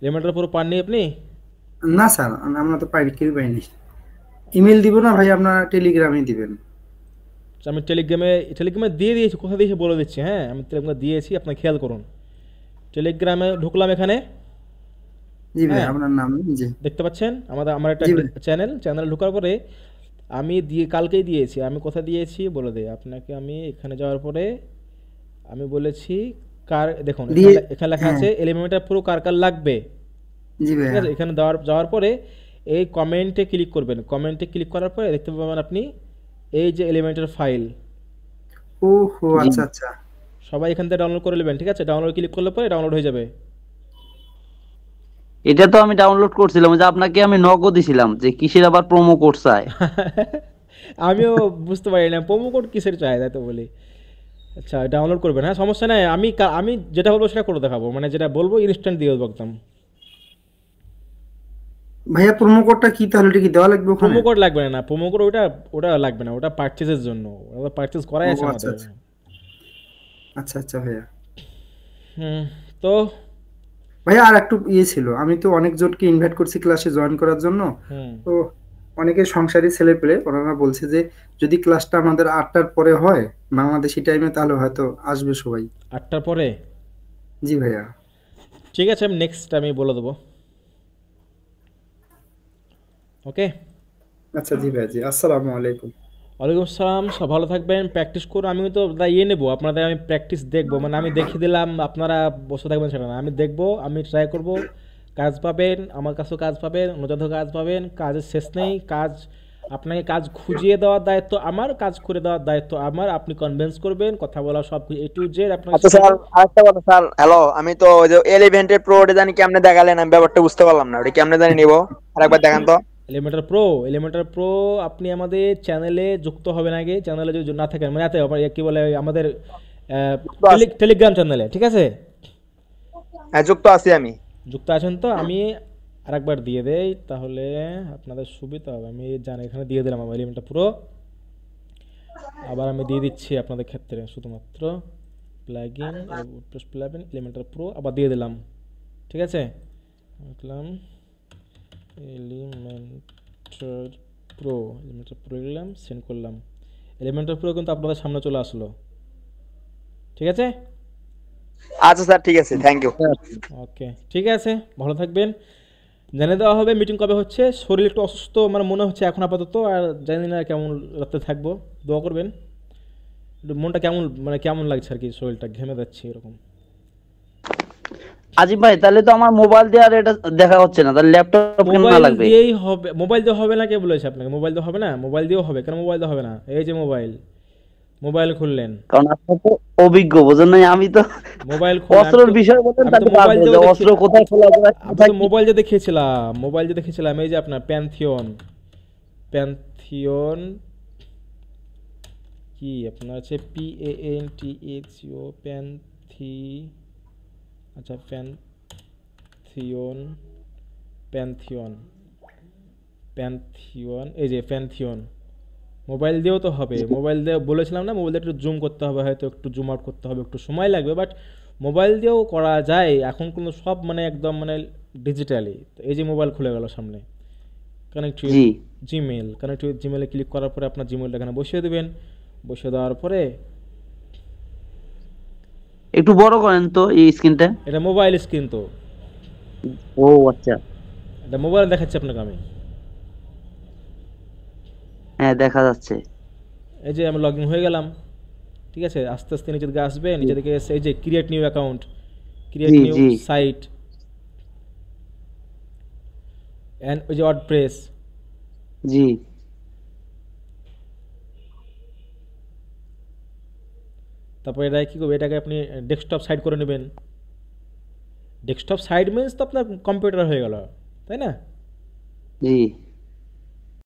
A: রেমান্ডার পুরো পাননি আপনি?
F: না স্যার, আমরা তো কেউ পাইনি। ইমেল দিব না ভাই, আপনারা টেলিগ্রামে দিবেন।
A: আমি টেলিগ্রামে দিয়ে দিয়েছি, কোথা দিয়েছি বলে দিচ্ছি। হ্যাঁ আমি টেলিগ্রামে দিয়েছি, আপনার খেয়াল করুন। টেলিগ্রামে এখানে
F: জি ভাই, আপনার নাম জি
A: দেখতে পাচ্ছেন। আমার একটা চ্যানেল ঢোকার পরে আমি কালকেই দিয়েছি। আমি কোথায় দিয়েছি বলে দিই আপনাকে। আমি এখানে যাওয়ার পরে আমি বলেছি কার, দেখুন এখানে লেখা আছে এলিমেন্টার প্রো কার কার লাগবে।
F: জি ভাই,
A: ঠিক আছে, এখানে যাওয়ার পরে এই কমেন্টে ক্লিক করবেন। কমেন্টে ক্লিক করার পরে দেখতে পাবেন আপনি এই যে এলিমেন্টার ফাইল।
F: ওহো, আচ্ছা আচ্ছা।
A: সবাই এখান থেকে ডাউনলোড করে নেবেন। ঠিক আছে, ডাউনলোড ক্লিক করলে পরে ডাউনলোড হয়ে যাবে।
C: এটা তো আমি ডাউনলোড করছিলাম, যে আপনাকে আমি নকও দিছিলাম যে কিসের আবার প্রোমো কোড চাই।
A: আমিও বুঝতে পারি না প্রোমো কোড কিসের চাই, তাই তো বলি। আচ্ছা ডাউনলোড করবেন, হ্যাঁ সমস্যা নাই। আমি যেটা বলবো সেটা করে দেখাবো, মানে যেটা বলবো ইনস্ট্যান্ট দিয়ে দেবো একদম।
F: ভাইয়া প্রোমো কোডটা কি তাহলে কি দেওয়া লাগবে?
A: প্রোমো কোড লাগবে না, প্রোমো কোড ওটা লাগবে না, ওটা পারচেজের জন্য, ওটা পারচেজ করাই আছে আমাদের।
F: আচ্ছা আচ্ছা ভাইয়া।
A: তো
F: ভাইয়া আর একটু ছিল, আমি তো অনেকজনকে ইনভাইট করছি ক্লাসে জয়েন করার জন্য। তো অনেকে সংসারী ছেলে পেলে, ওনারা বলছে যে যদি ক্লাসটা আমাদের 8টার পরে হয় বাংলাদেশি টাইমে, তাহলে হয়তো আসবে সবাই।
A: 8টার পরে?
F: জি ভাইয়া।
A: ঠিক আছে, আমি নেক্সট আমি বলে দেবো। ওকে,
F: আচ্ছা জি ভাই, জি। আসসালামু আলাইকুম।
A: ওয়ালাইকুম আসসালাম। সব ভালো থাকবেন, প্র্যাকটিস করুন। আমি তো নেবো আপনাদের, আমি প্র্যাকটিস দেখবো, মানে আমি দেখিয়ে দিলাম, আপনারা বসে থাকবেন সেটা না। আমি দেখবো, আমি ট্রাই করব, কাজ পাবেন, আমার কাছেও কাজ পাবেন, অন্যদের কাজ পাবেন। কাজের শেষ নেই। আপনাকে কাজ খুঁজিয়ে দেওয়ার দায়িত্ব আমার, কাজ করে দেওয়ার দায়িত্ব আমার। আপনি কনভিন্স করবেন, কথা বলা, সব A to Z আপনার।
G: আচ্ছা স্যার, আরেকটা কথা স্যার। হ্যালো, আমি তো ওই যে এলিভেন্টের প্রো জানি কেমনে দেখালেন, আমি ব্যাপারটা বুঝতে পারলাম না। ওটা কেমনে জানি নিব, আরেকবার দেখান তো।
A: এলিমেন্টার প্রো আপনি আমাদের চ্যানেলে যুক্ত হবেন আগে। চ্যানেলে যদি না থাকেন, মানে কি বলে আমাদের টেলিগ্রাম চ্যানেলে। ঠিক আছে,
G: হ্যাঁ যুক্ত আছি আমি।
A: যুক্ত আছেন তো? আমি আরেকবার দিয়ে দেই তাহলে আপনাদের সুবিধা হবে। আমি জানি এখানে দিয়ে দিলাম আমার এলিমেন্টার প্রো। আবার আমি দিয়ে দিচ্ছি আপনাদের ক্ষেত্রে শুধুমাত্র প্লাগইন এলিমেন্টার প্রো, আবার দিয়ে দিলাম। ঠিক আছে, লিখলাম এলিমেন্টার প্রো দিলাম, সেন্ড করলাম। এলিমেন্টার প্রো কিন্তু আপনাদের সামনে চলে আসলো। ঠিক আছে,
G: আচ্ছা স্যার, ঠিক আছে, থ্যাংক ইউ।
A: ওকে, ঠিক আছে, ভালো থাকবেন। জানিয়ে দেওয়া হবে মিটিং কবে হচ্ছে। শরীর একটু অসুস্থ মানে মনে হচ্ছে এখন আপাতত, আর জানি না কেমন রাতে থাকবো। দোয়া করবেন। মনটা কেমন লাগছে আর কি, শরীরটা ঘেমে যাচ্ছে এরকম।
C: আজিব ভাই, তাহলে তো আমার মোবাইল দিয়ে আর এটা দেখা হচ্ছে না, তাহলে ল্যাপটপ কেন না লাগবে?
A: মোবাইল দিয়ে হবে না, কে বলেছে আপনাকে মোবাইল দিয়ে হবে না? মোবাইল দিয়েও হবে। কেন মোবাইল দিয়ে হবে না? এই যে মোবাইল খুললেন,
C: কারণ আপনি তো অভিজ্ঞ, বুঝেন না? আমি তো
A: মোবাইল
C: অস্ত্রের বিষয় বলেন, তাহলে পারবো যে অস্ত্র কোথায় খোলা যায়।
A: আমি তো মোবাইল দিয়ে দেখিয়েছিলাম। এই যে আপনার প্যান্থিয়ন কি আপনার আছে PANTHO আচ্ছা প্যান্থিয়ন, এই যে প্যান্থিয়ন। মোবাইল দিয়েও তো হবে। মোবাইল দিয়ে বলেছিলাম না, মোবাইল দিয়ে একটু জুম করতে হবে, হয়তো একটু জুম আউট করতে হবে, একটু সময় লাগবে, বাট মোবাইল দিয়েও করা যায়। এখন কোনো সব একদম ডিজিটালি। তো এই যে মোবাইল খুলে গেল সামনে, connect with
C: G
A: Gmail, connect with জিমেলে ক্লিক করার পরে আপনার জিমেলটা এখানে বসিয়ে দেবেন। বসিয়ে দেওয়ার পরে
C: একটু বড় করেন তো এই স্ক্রিনটা।
A: এটা মোবাইল স্ক্রিন, তো
C: ও আচ্ছা,
A: এটা মোবাইল দেখাচ্ছি আপনাকে আমি।
C: হ্যাঁ দেখা যাচ্ছে।
A: এই যে আমি লগ ইন হয়ে গেলাম, ঠিক আছে। আস্তে আস্তে নিচের দিকে আসবে, নিচের দিকে এসে এই যে ক্রিয়েট নিউ অ্যাকাউন্ট, ক্রিয়েট
C: জি
A: নিউ
C: জি
A: সাইট, অ্যান্ড ওই যে ওয়ার্ডপ্রেস।
C: জি
A: তারপর এটা কী করবে, এটাকে আপনি ডেস্কটপ সাইড করে নেবেন। ডেস্কটপ সাইড মিনস তো আপনার কম্পিউটার হয়ে গেল, তাই না?
C: জি